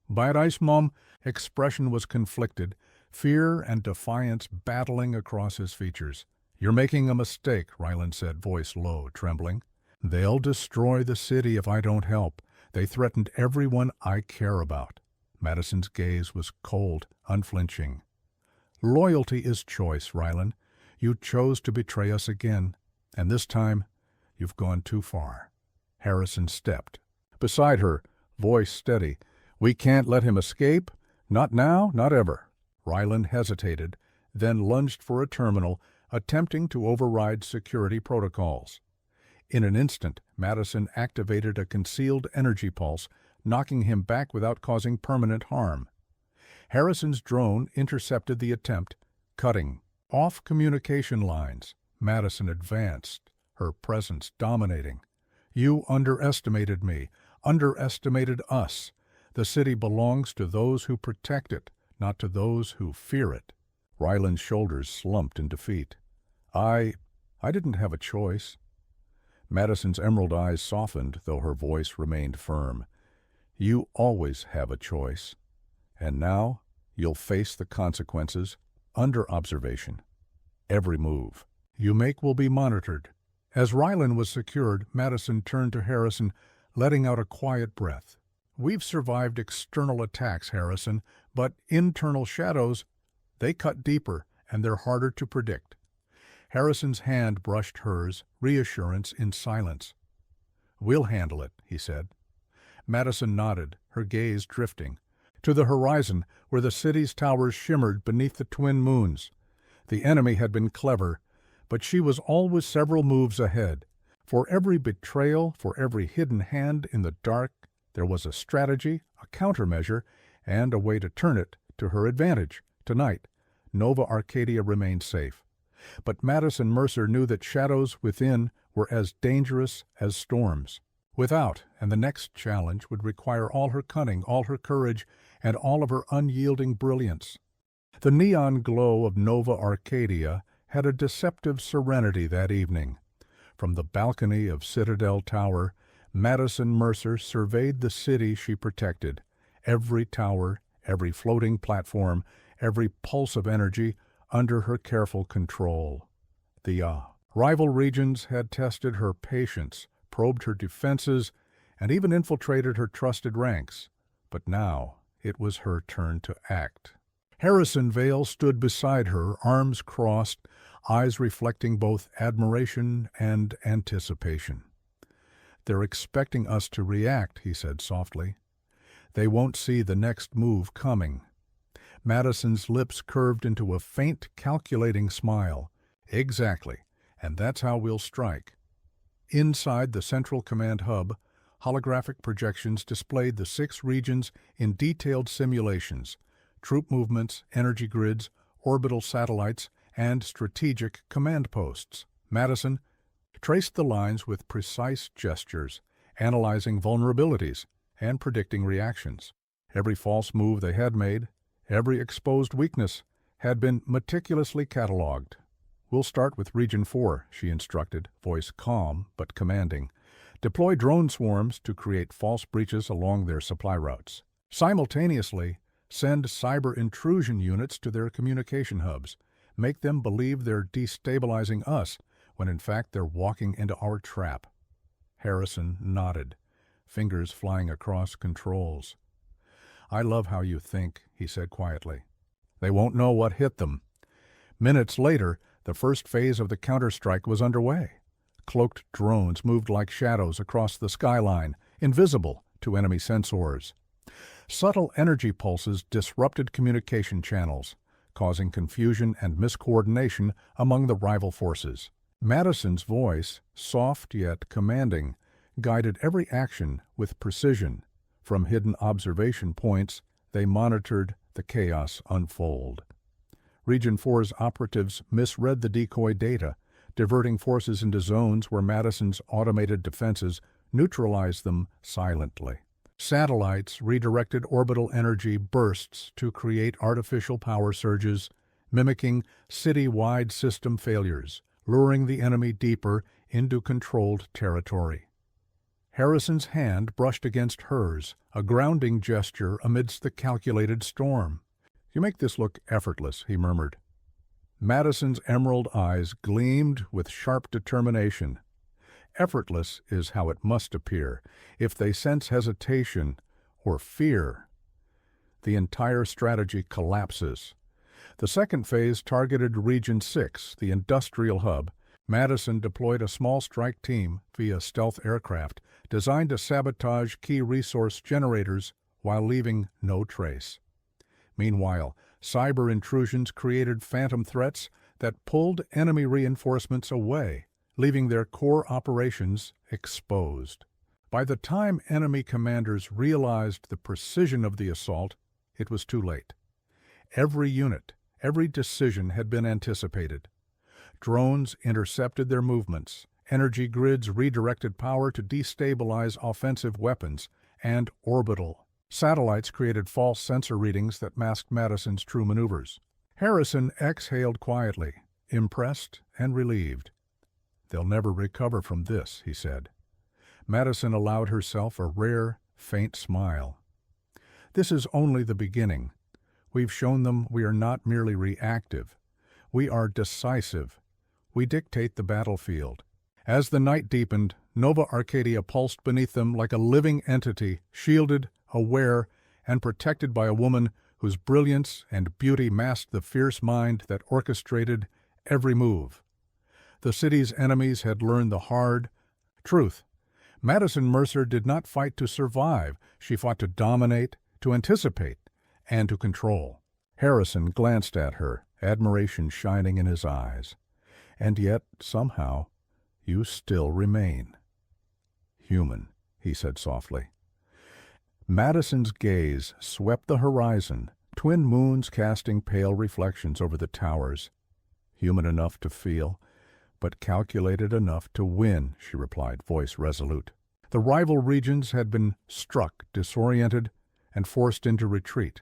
By Reis Mom, expression was conflicted, fear and defiance battling across his features. "You're making a mistake," Rylan said, voice low, trembling. "They'll destroy the city if I don't help. They threatened everyone I care about." Madison's gaze was cold, unflinching. "Loyalty is choice, Rylan. You chose to betray us again, and this time you've gone too far." Harrison stepped. Beside her, voice steady. "We can't let him escape. Not now, not ever." Rylan hesitated, then lunged for a terminal, attempting to override security protocols. In an instant, Madison activated a concealed energy pulse, knocking him back without causing permanent harm. Harrison's drone intercepted the attempt, cutting off communication lines. Madison advanced, her presence dominating. "You underestimated me, underestimated us. The city belongs to those who protect it, not to those who fear it." Ryland's shoulders slumped in defeat. I didn't have a choice." Madison's emerald eyes softened, though her voice remained firm. "You always have a choice. And now you'll face the consequences, under observation. Every move you make will be monitored." As Rylan was secured, Madison turned to Harrison, letting out a quiet breath. "We've survived external attacks, Harrison, but internal shadows, they cut deeper, and they're harder to predict." Harrison's hand brushed hers, reassurance in silence. "We'll handle it," he said. Madison nodded, her gaze drifting to the horizon where the city's towers shimmered beneath the twin moons. The enemy had been clever, but she was always several moves ahead. For every betrayal, for every hidden hand in the dark, there was a strategy, a countermeasure, and a way to turn it to her advantage. Tonight, Nova Arcadia remained safe. But Madison Mercer knew that shadows within were as dangerous as storms without, and the next challenge would require all her cunning, all her courage, and all of her unyielding brilliance. The neon glow of Nova Arcadia had a deceptive serenity that evening. From the balcony of Citadel Tower, Madison Mercer surveyed the city she protected. Every tower, every floating platform, every pulse of energy under her careful control. The rival regions had tested her patience, probed her defenses, and even infiltrated her trusted ranks. But now it was her turn to act. Harrison Vale stood beside her, arms crossed, eyes reflecting both admiration and anticipation. "They're expecting us to react," he said softly. "They won't see the next move coming." Madison's lips curved into a faint, calculating smile. "Exactly, and that's how we'll strike." Inside the Central Command Hub, holographic projections displayed the 6 regions in detailed simulations: troop movements, energy grids, orbital satellites, and strategic command posts. Madison traced the lines with precise gestures, analyzing vulnerabilities and predicting reactions. Every false move they had made, every exposed weakness, had been meticulously catalogued. "We'll start with Region 4, she instructed, voice calm but commanding. "Deploy drone swarms to create false breaches along their supply routes. Simultaneously, send cyber intrusion units to their communication hubs. Make them believe they're destabilizing us, when in fact they're walking into our trap." Harrison nodded, fingers flying across controls. "I love how you think," he said quietly. "They won't know what hit them." Minutes later, the first phase of the counterstrike was underway. Cloaked drones moved like shadows across the skyline, invisible to enemy sensors. Subtle energy pulses disrupted communication channels, causing confusion and miscoordination among the rival forces. Madison's voice, soft yet commanding, guided every action with precision. From hidden observation points, they monitored the chaos unfold. Region 4's operatives misread the decoy data, diverting forces into zones where Madison's automated defenses neutralized them silently. Satellites redirected orbital energy bursts to create artificial power surges, mimicking city-wide system failures, luring the enemy deeper into controlled territory. Harrison's hand brushed against hers, a grounding gesture amidst the calculated storm. "You make this look effortless," he murmured. Madison's emerald eyes gleamed with sharp determination. Effortless is how it must appear. If they sense hesitation or fear, the entire strategy collapses. The second phase targeted Region 6, the industrial hub. Madison deployed a small strike team via stealth aircraft designed to sabotage key resource generators while leaving no trace. Meanwhile, cyber intrusions created phantom threats that pulled enemy reinforcements away, leaving their core operations exposed. By the time enemy commanders realized the precision of the assault, it was too late. Every unit, every decision had been anticipated. Drones intercepted their movements, energy grids redirected power to destabilize offensive weapons, and orbital satellites created false sensor readings that masked Madison's true maneuvers. Harrison exhaled quietly, impressed and relieved. "They'll never recover from this," he said. Madison allowed herself a rare, faint smile. "This is only the beginning. We've shown them we are not merely reactive. We are decisive. We dictate the battlefield." As the night deepened, Nova Arcadia pulsed beneath them like a living entity, shielded, aware, and protected by a woman whose brilliance and beauty masked the fierce mind that orchestrated every move. The city's enemies had learned the hard truth. Madison Mercer did not fight to survive. She fought to dominate, to anticipate, and to control. Harrison glanced at her, admiration shining in his eyes. "And yet, somehow, you still remain human," he said softly. Madison's gaze swept the horizon, twin moons casting pale reflections over the towers. "Human enough to feel, but calculated enough to win," she replied, voice resolute. The rival regions had been struck, disoriented, and forced into retreat.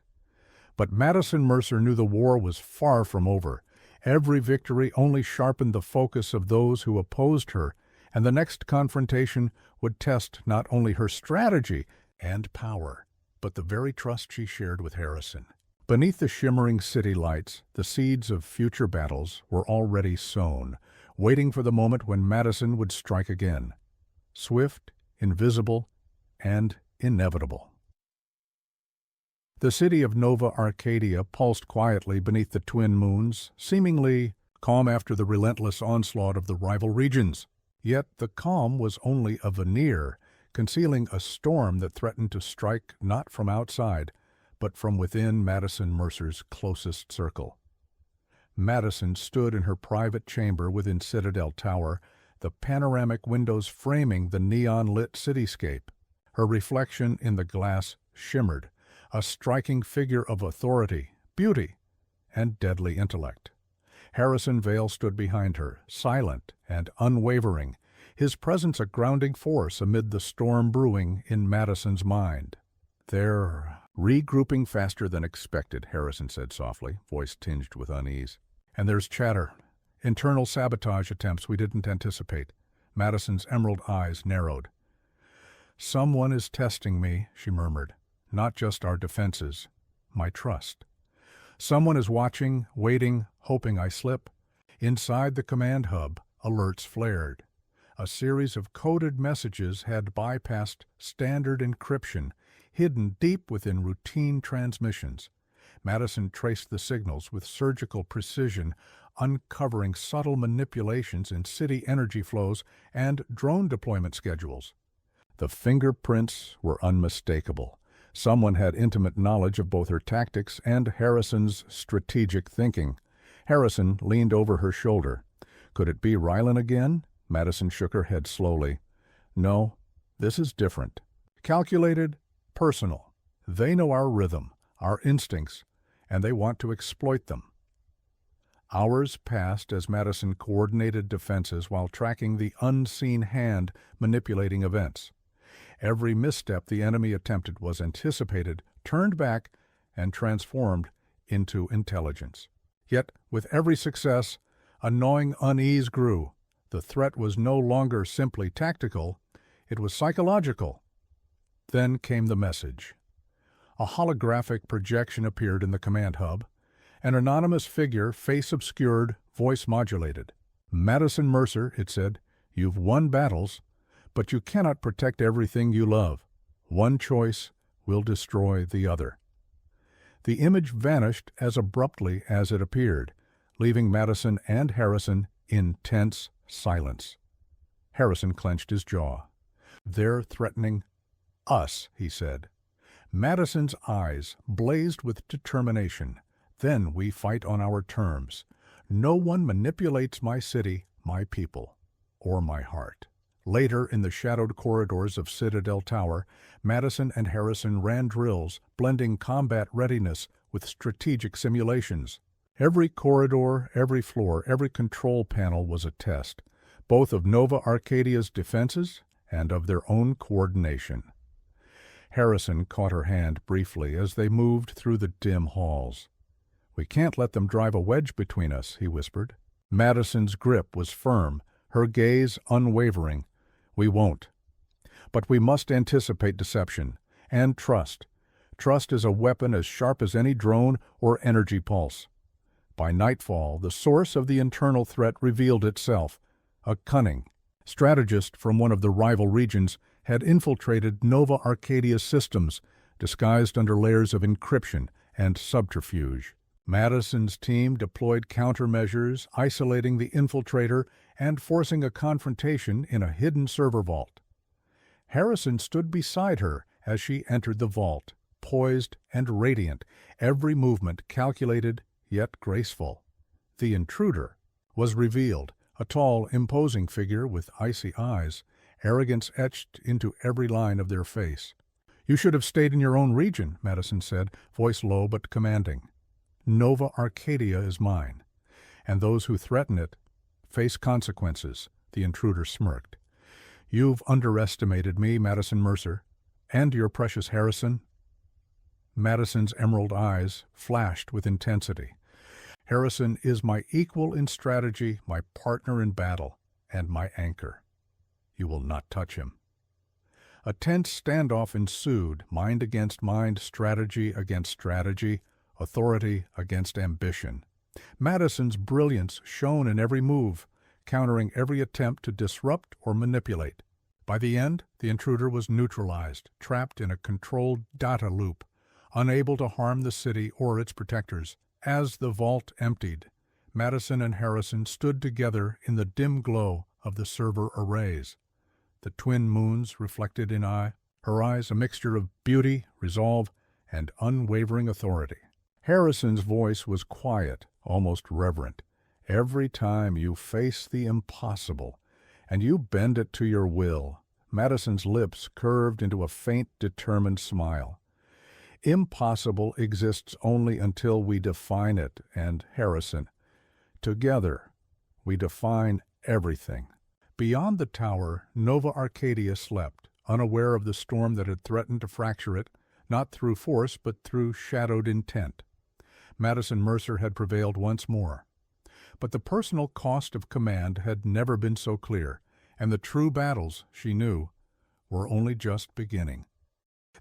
But Madison Mercer knew the war was far from over. Every victory only sharpened the focus of those who opposed her, and the next confrontation would test not only her strategy and power, but the very trust she shared with Harrison. Beneath the shimmering city lights, the seeds of future battles were already sown, waiting for the moment when Madison would strike again. Swift, invisible, and inevitable. The city of Nova Arcadia pulsed quietly beneath the twin moons, seemingly calm after the relentless onslaught of the rival regions. Yet the calm was only a veneer, concealing a storm that threatened to strike not from outside, but from within Madison Mercer's closest circle. Madison stood in her private chamber within Citadel Tower, the panoramic windows framing the neon-lit cityscape. Her reflection in the glass shimmered, a striking figure of authority, beauty, and deadly intellect. Harrison Vale stood behind her, silent and unwavering, his presence a grounding force amid the storm brewing in Madison's mind. "They're regrouping faster than expected," Harrison said softly, voice tinged with unease. "And there's chatter, internal sabotage attempts we didn't anticipate." Madison's emerald eyes narrowed. "Someone is testing me," she murmured. "Not just our defenses, my trust. Someone is watching, waiting, hoping I slip." Inside the command hub, alerts flared. A series of coded messages had bypassed standard encryption, hidden deep within routine transmissions. Madison traced the signals with surgical precision, uncovering subtle manipulations in city energy flows and drone deployment schedules. The fingerprints were unmistakable. Someone had intimate knowledge of both her tactics and Harrison's strategic thinking. Harrison leaned over her shoulder. Could it be Rylan again? Madison shook her head slowly. No, this is different. Calculated, personal. They know our rhythm, our instincts, and they want to exploit them. Hours passed as Madison coordinated defenses while tracking the unseen hand manipulating events. Every misstep the enemy attempted was anticipated, turned back, and transformed into intelligence. Yet, with every success, a gnawing unease grew. The threat was no longer simply tactical, it was psychological. Then came the message. A holographic projection appeared in the command hub. An anonymous figure, face obscured, voice modulated. Madison Mercer, it said, you've won battles, but you cannot protect everything you love. One choice will destroy the other. The image vanished as abruptly as it appeared, leaving Madison and Harrison in tense silence. Harrison clenched his jaw. They're threatening us, he said. Madison's eyes blazed with determination. Then we fight on our terms. No one manipulates my city, my people, or my heart. Later, in the shadowed corridors of Citadel Tower, Madison and Harrison ran drills, blending combat readiness with strategic simulations. Every corridor, every floor, every control panel was a test, both of Nova Arcadia's defenses and of their own coordination. Harrison caught her hand briefly as they moved through the dim halls. We can't let them drive a wedge between us, he whispered. Madison's grip was firm, her gaze unwavering. We won't. But we must anticipate deception and trust. Trust is a weapon as sharp as any drone or energy pulse. By nightfall, the source of the internal threat revealed itself. A cunning strategist from one of the rival regions had infiltrated Nova Arcadia's systems, disguised under layers of encryption and subterfuge. Madison's team deployed countermeasures, isolating the infiltrator and forcing a confrontation in a hidden server vault. Harrison stood beside her as she entered the vault, poised and radiant, every movement calculated yet graceful. The intruder was revealed, a tall, imposing figure with icy eyes, arrogance etched into every line of their face. You should have stayed in your own region, Madison said, voice low but commanding. Nova Arcadia is mine, and those who threaten it face consequences, the intruder smirked. You've underestimated me, Madison Mercer, and your precious Harrison. Madison's emerald eyes flashed with intensity. Harrison is my equal in strategy, my partner in battle, and my anchor. You will not touch him. A tense standoff ensued, mind against mind, strategy against strategy, authority against ambition. Madison's brilliance shone in every move, countering every attempt to disrupt or manipulate. By the end, the intruder was neutralized, trapped in a controlled data loop, unable to harm the city or its protectors. As the vault emptied, Madison and Harrison stood together in the dim glow of the server arrays. The twin moons reflected in her eyes a mixture of beauty, resolve, and unwavering authority. Harrison's voice was quiet, almost reverent. Every time you face the impossible, and you bend it to your will. Madison's lips curved into a faint, determined smile. Impossible exists only until we define it, and Harrison, together, we define everything. Beyond the tower, Nova Arcadia slept, unaware of the storm that had threatened to fracture it, not through force but through shadowed intent. Madison Mercer had prevailed once more. But the personal cost of command had never been so clear, and the true battles, she knew, were only just beginning.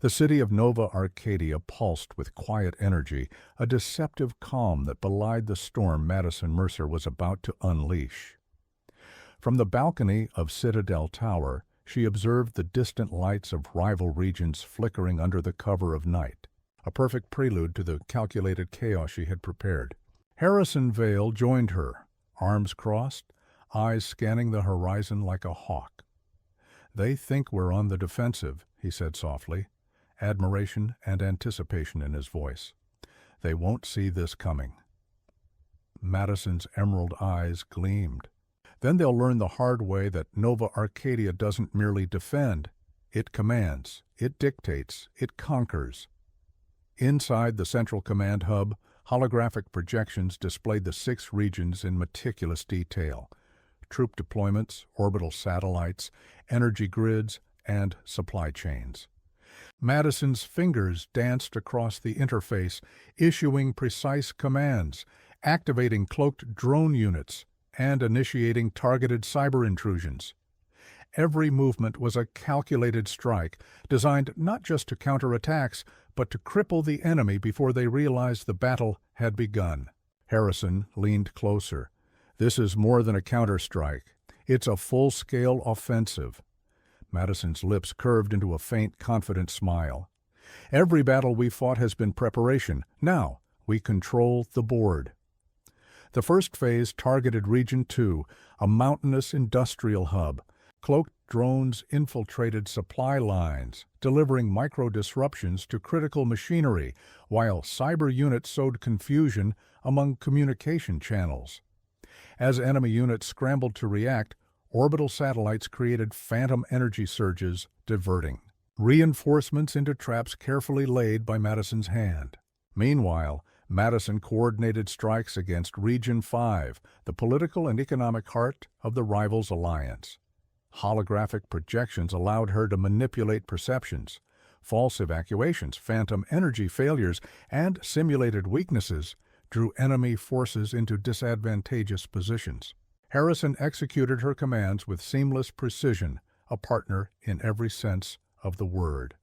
The city of Nova Arcadia pulsed with quiet energy, a deceptive calm that belied the storm Madison Mercer was about to unleash. From the balcony of Citadel Tower, she observed the distant lights of rival regions flickering under the cover of night, a perfect prelude to the calculated chaos she had prepared. Harrison Vale joined her, arms crossed, eyes scanning the horizon like a hawk. They think we're on the defensive, he said softly, admiration and anticipation in his voice. They won't see this coming. Madison's emerald eyes gleamed. Then they'll learn the hard way that Nova Arcadia doesn't merely defend. It commands, it dictates, it conquers. Inside the central command hub, holographic projections displayed the 6 regions in meticulous detail: troop deployments, orbital satellites, energy grids, and supply chains. Madison's fingers danced across the interface, issuing precise commands, activating cloaked drone units, and initiating targeted cyber intrusions. Every movement was a calculated strike, designed not just to counter attacks, but to cripple the enemy before they realized the battle had begun. Harrison leaned closer. This is more than a counterstrike. It's a full-scale offensive. Madison's lips curved into a faint, confident smile. Every battle we fought has been preparation. Now, we control the board. The first phase targeted Region 2, a mountainous industrial hub. Cloaked drones infiltrated supply lines, delivering micro-disruptions to critical machinery, while cyber units sowed confusion among communication channels. As enemy units scrambled to react, orbital satellites created phantom energy surges, diverting reinforcements into traps carefully laid by Madison's hand. Meanwhile, Madison coordinated strikes against Region 5, the political and economic heart of the rivals' alliance. Holographic projections allowed her to manipulate perceptions. False evacuations, phantom energy failures, and simulated weaknesses drew enemy forces into disadvantageous positions. Harrison executed her commands with seamless precision, a partner in every sense of the word.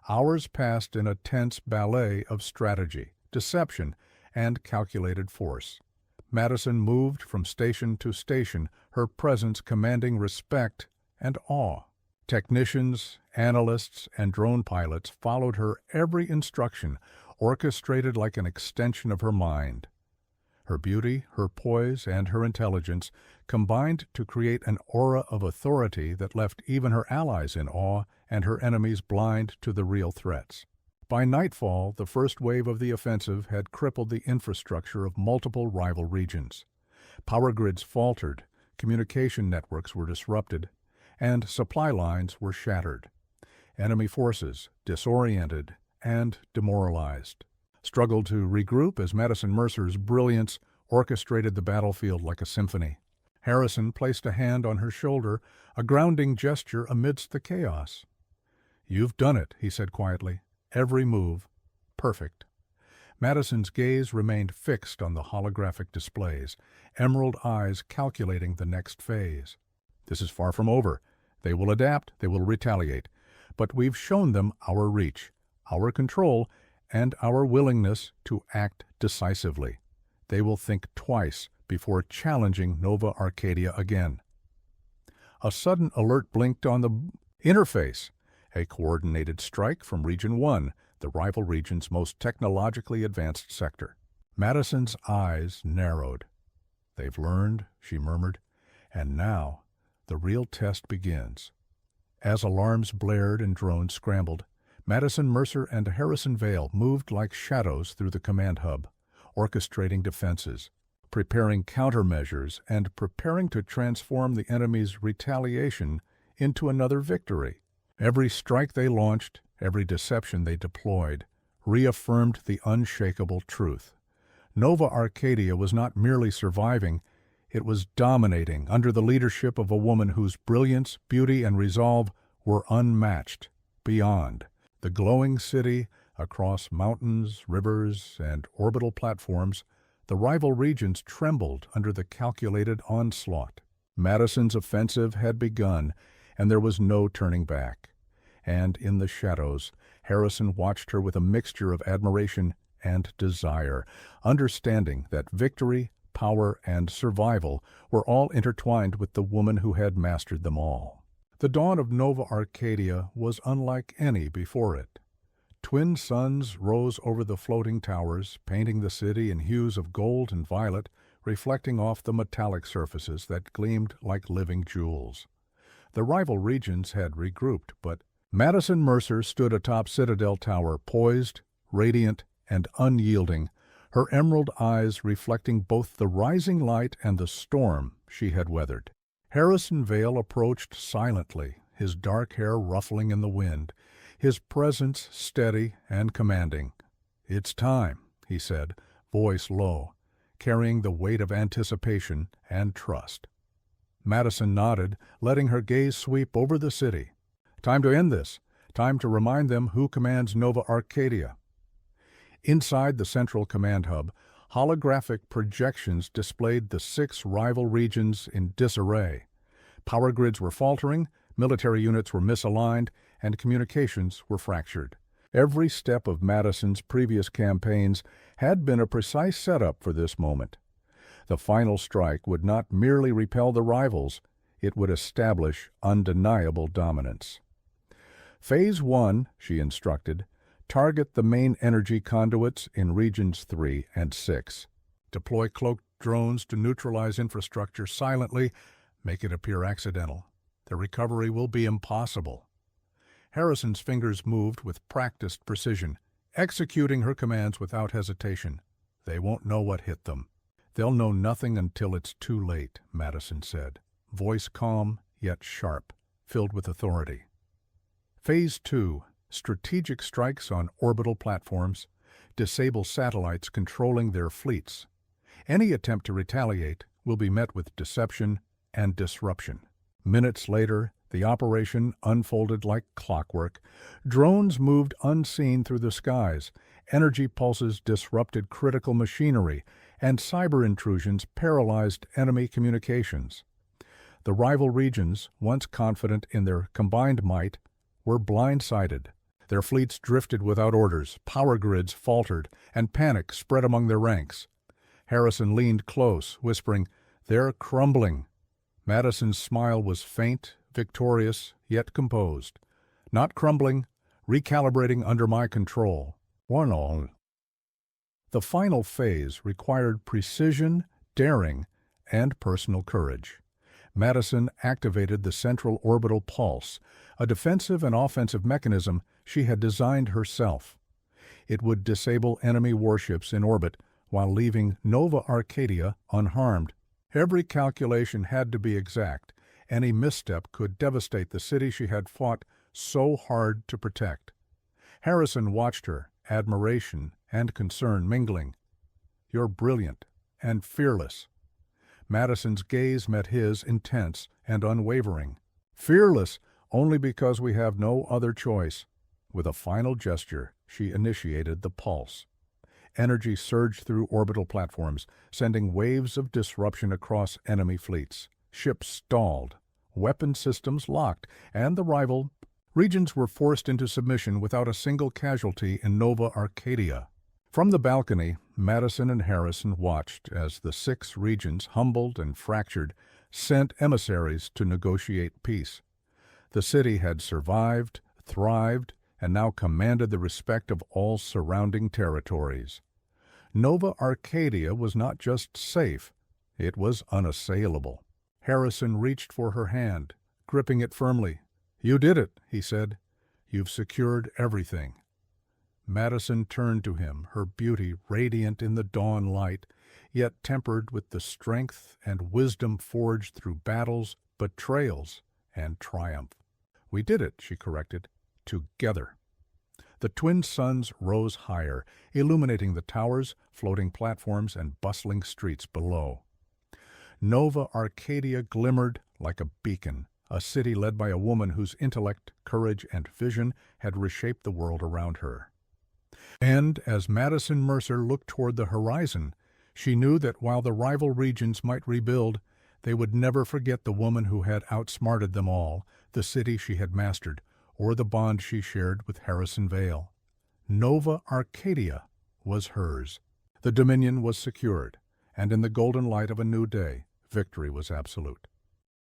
Hours passed in a tense ballet of strategy, deception, and calculated force. Madison moved from station to station, her presence commanding respect and awe. Technicians, analysts, and drone pilots followed her every instruction, orchestrated like an extension of her mind. Her beauty, her poise, and her intelligence combined to create an aura of authority that left even her allies in awe and her enemies blind to the real threats. By nightfall, the first wave of the offensive had crippled the infrastructure of multiple rival regions. Power grids faltered, communication networks were disrupted, and supply lines were shattered. Enemy forces, disoriented and demoralized, struggled to regroup as Madison Mercer's brilliance orchestrated the battlefield like a symphony. Harrison placed a hand on her shoulder, a grounding gesture amidst the chaos. "You've done it," he said quietly. "Every move, perfect." Madison's gaze remained fixed on the holographic displays, emerald eyes calculating the next phase. "This is far from over. They will adapt, they will retaliate. But we've shown them our reach, our control, and our willingness to act decisively. They will think twice before challenging Nova Arcadia again." A sudden alert blinked on the interface. A coordinated strike from Region 1, the rival region's most technologically advanced sector. Madison's eyes narrowed. "They've learned," she murmured, "and now the real test begins." As alarms blared and drones scrambled, Madison Mercer and Harrison Vale moved like shadows through the command hub, orchestrating defenses, preparing countermeasures, and preparing to transform the enemy's retaliation into another victory. Every strike they launched, every deception they deployed, reaffirmed the unshakable truth. Nova Arcadia was not merely surviving, it was dominating under the leadership of a woman whose brilliance, beauty, and resolve were unmatched. Beyond the glowing city, across mountains, rivers, and orbital platforms, the rival regions trembled under the calculated onslaught. Madison's offensive had begun, and there was no turning back. And in the shadows, Harrison watched her with a mixture of admiration and desire, understanding that victory, power, and survival were all intertwined with the woman who had mastered them all. The dawn of Nova Arcadia was unlike any before it. Twin suns rose over the floating towers, painting the city in hues of gold and violet, reflecting off the metallic surfaces that gleamed like living jewels. The rival regions had regrouped, but Madison Mercer stood atop Citadel Tower, poised, radiant, and unyielding, her emerald eyes reflecting both the rising light and the storm she had weathered. Harrison Vale approached silently, his dark hair ruffling in the wind, his presence steady and commanding. "It's time," he said, voice low, carrying the weight of anticipation and trust. Madison nodded, letting her gaze sweep over the city. "Time to end this. Time to remind them who commands Nova Arcadia." Inside the central command hub, holographic projections displayed the 6 rival regions in disarray. Power grids were faltering, military units were misaligned, and communications were fractured. Every step of Madison's previous campaigns had been a precise setup for this moment. The final strike would not merely repel the rivals, it would establish undeniable dominance. Phase 1, she instructed, target the main energy conduits in Regions 3 and 6. Deploy cloaked drones to neutralize infrastructure silently, make it appear accidental. The recovery will be impossible. Harrison's fingers moved with practiced precision, executing her commands without hesitation. "They won't know what hit them." "They'll know nothing until it's too late," Madison said, voice calm yet sharp, filled with authority. Phase 2, strategic strikes on orbital platforms, disable satellites controlling their fleets. Any attempt to retaliate will be met with deception and disruption. Minutes later, the operation unfolded like clockwork. Drones moved unseen through the skies, energy pulses disrupted critical machinery, and cyber intrusions paralyzed enemy communications. The rival regions, once confident in their combined might, were blindsided. Their fleets drifted without orders, power grids faltered, and panic spread among their ranks. Harrison leaned close, whispering, "They're crumbling." Madison's smile was faint, victorious, yet composed. "Not crumbling, recalibrating under my control. One all." The final phase required precision, daring, and personal courage. Madison activated the Central Orbital Pulse, a defensive and offensive mechanism she had designed herself. It would disable enemy warships in orbit while leaving Nova Arcadia unharmed. Every calculation had to be exact. Any misstep could devastate the city she had fought so hard to protect. Harrison watched her, admiration and concern mingling. "You're brilliant and fearless." Madison's gaze met his, intense and unwavering. "Fearless only because we have no other choice." With a final gesture, she initiated the pulse. Energy surged through orbital platforms, sending waves of disruption across enemy fleets. Ships stalled, weapon systems locked, and the rival regions were forced into submission without a single casualty in Nova Arcadia. From the balcony, Madison and Harrison watched as the 6 regions, humbled and fractured, sent emissaries to negotiate peace. The city had survived, thrived, and now commanded the respect of all surrounding territories. Nova Arcadia was not just safe, it was unassailable. Harrison reached for her hand, gripping it firmly. "You did it," he said. "You've secured everything." Madison turned to him, her beauty radiant in the dawn light, yet tempered with the strength and wisdom forged through battles, betrayals, and triumph. "We did it," she corrected, "together." The twin suns rose higher, illuminating the towers, floating platforms, and bustling streets below. Nova Arcadia glimmered like a beacon, a city led by a woman whose intellect, courage, and vision had reshaped the world around her. And as Madison Mercer looked toward the horizon, she knew that while the rival regions might rebuild, they would never forget the woman who had outsmarted them all, the city she had mastered, or the bond she shared with Harrison Vale. Nova Arcadia was hers. The Dominion was secured, and in the golden light of a new day, victory was absolute.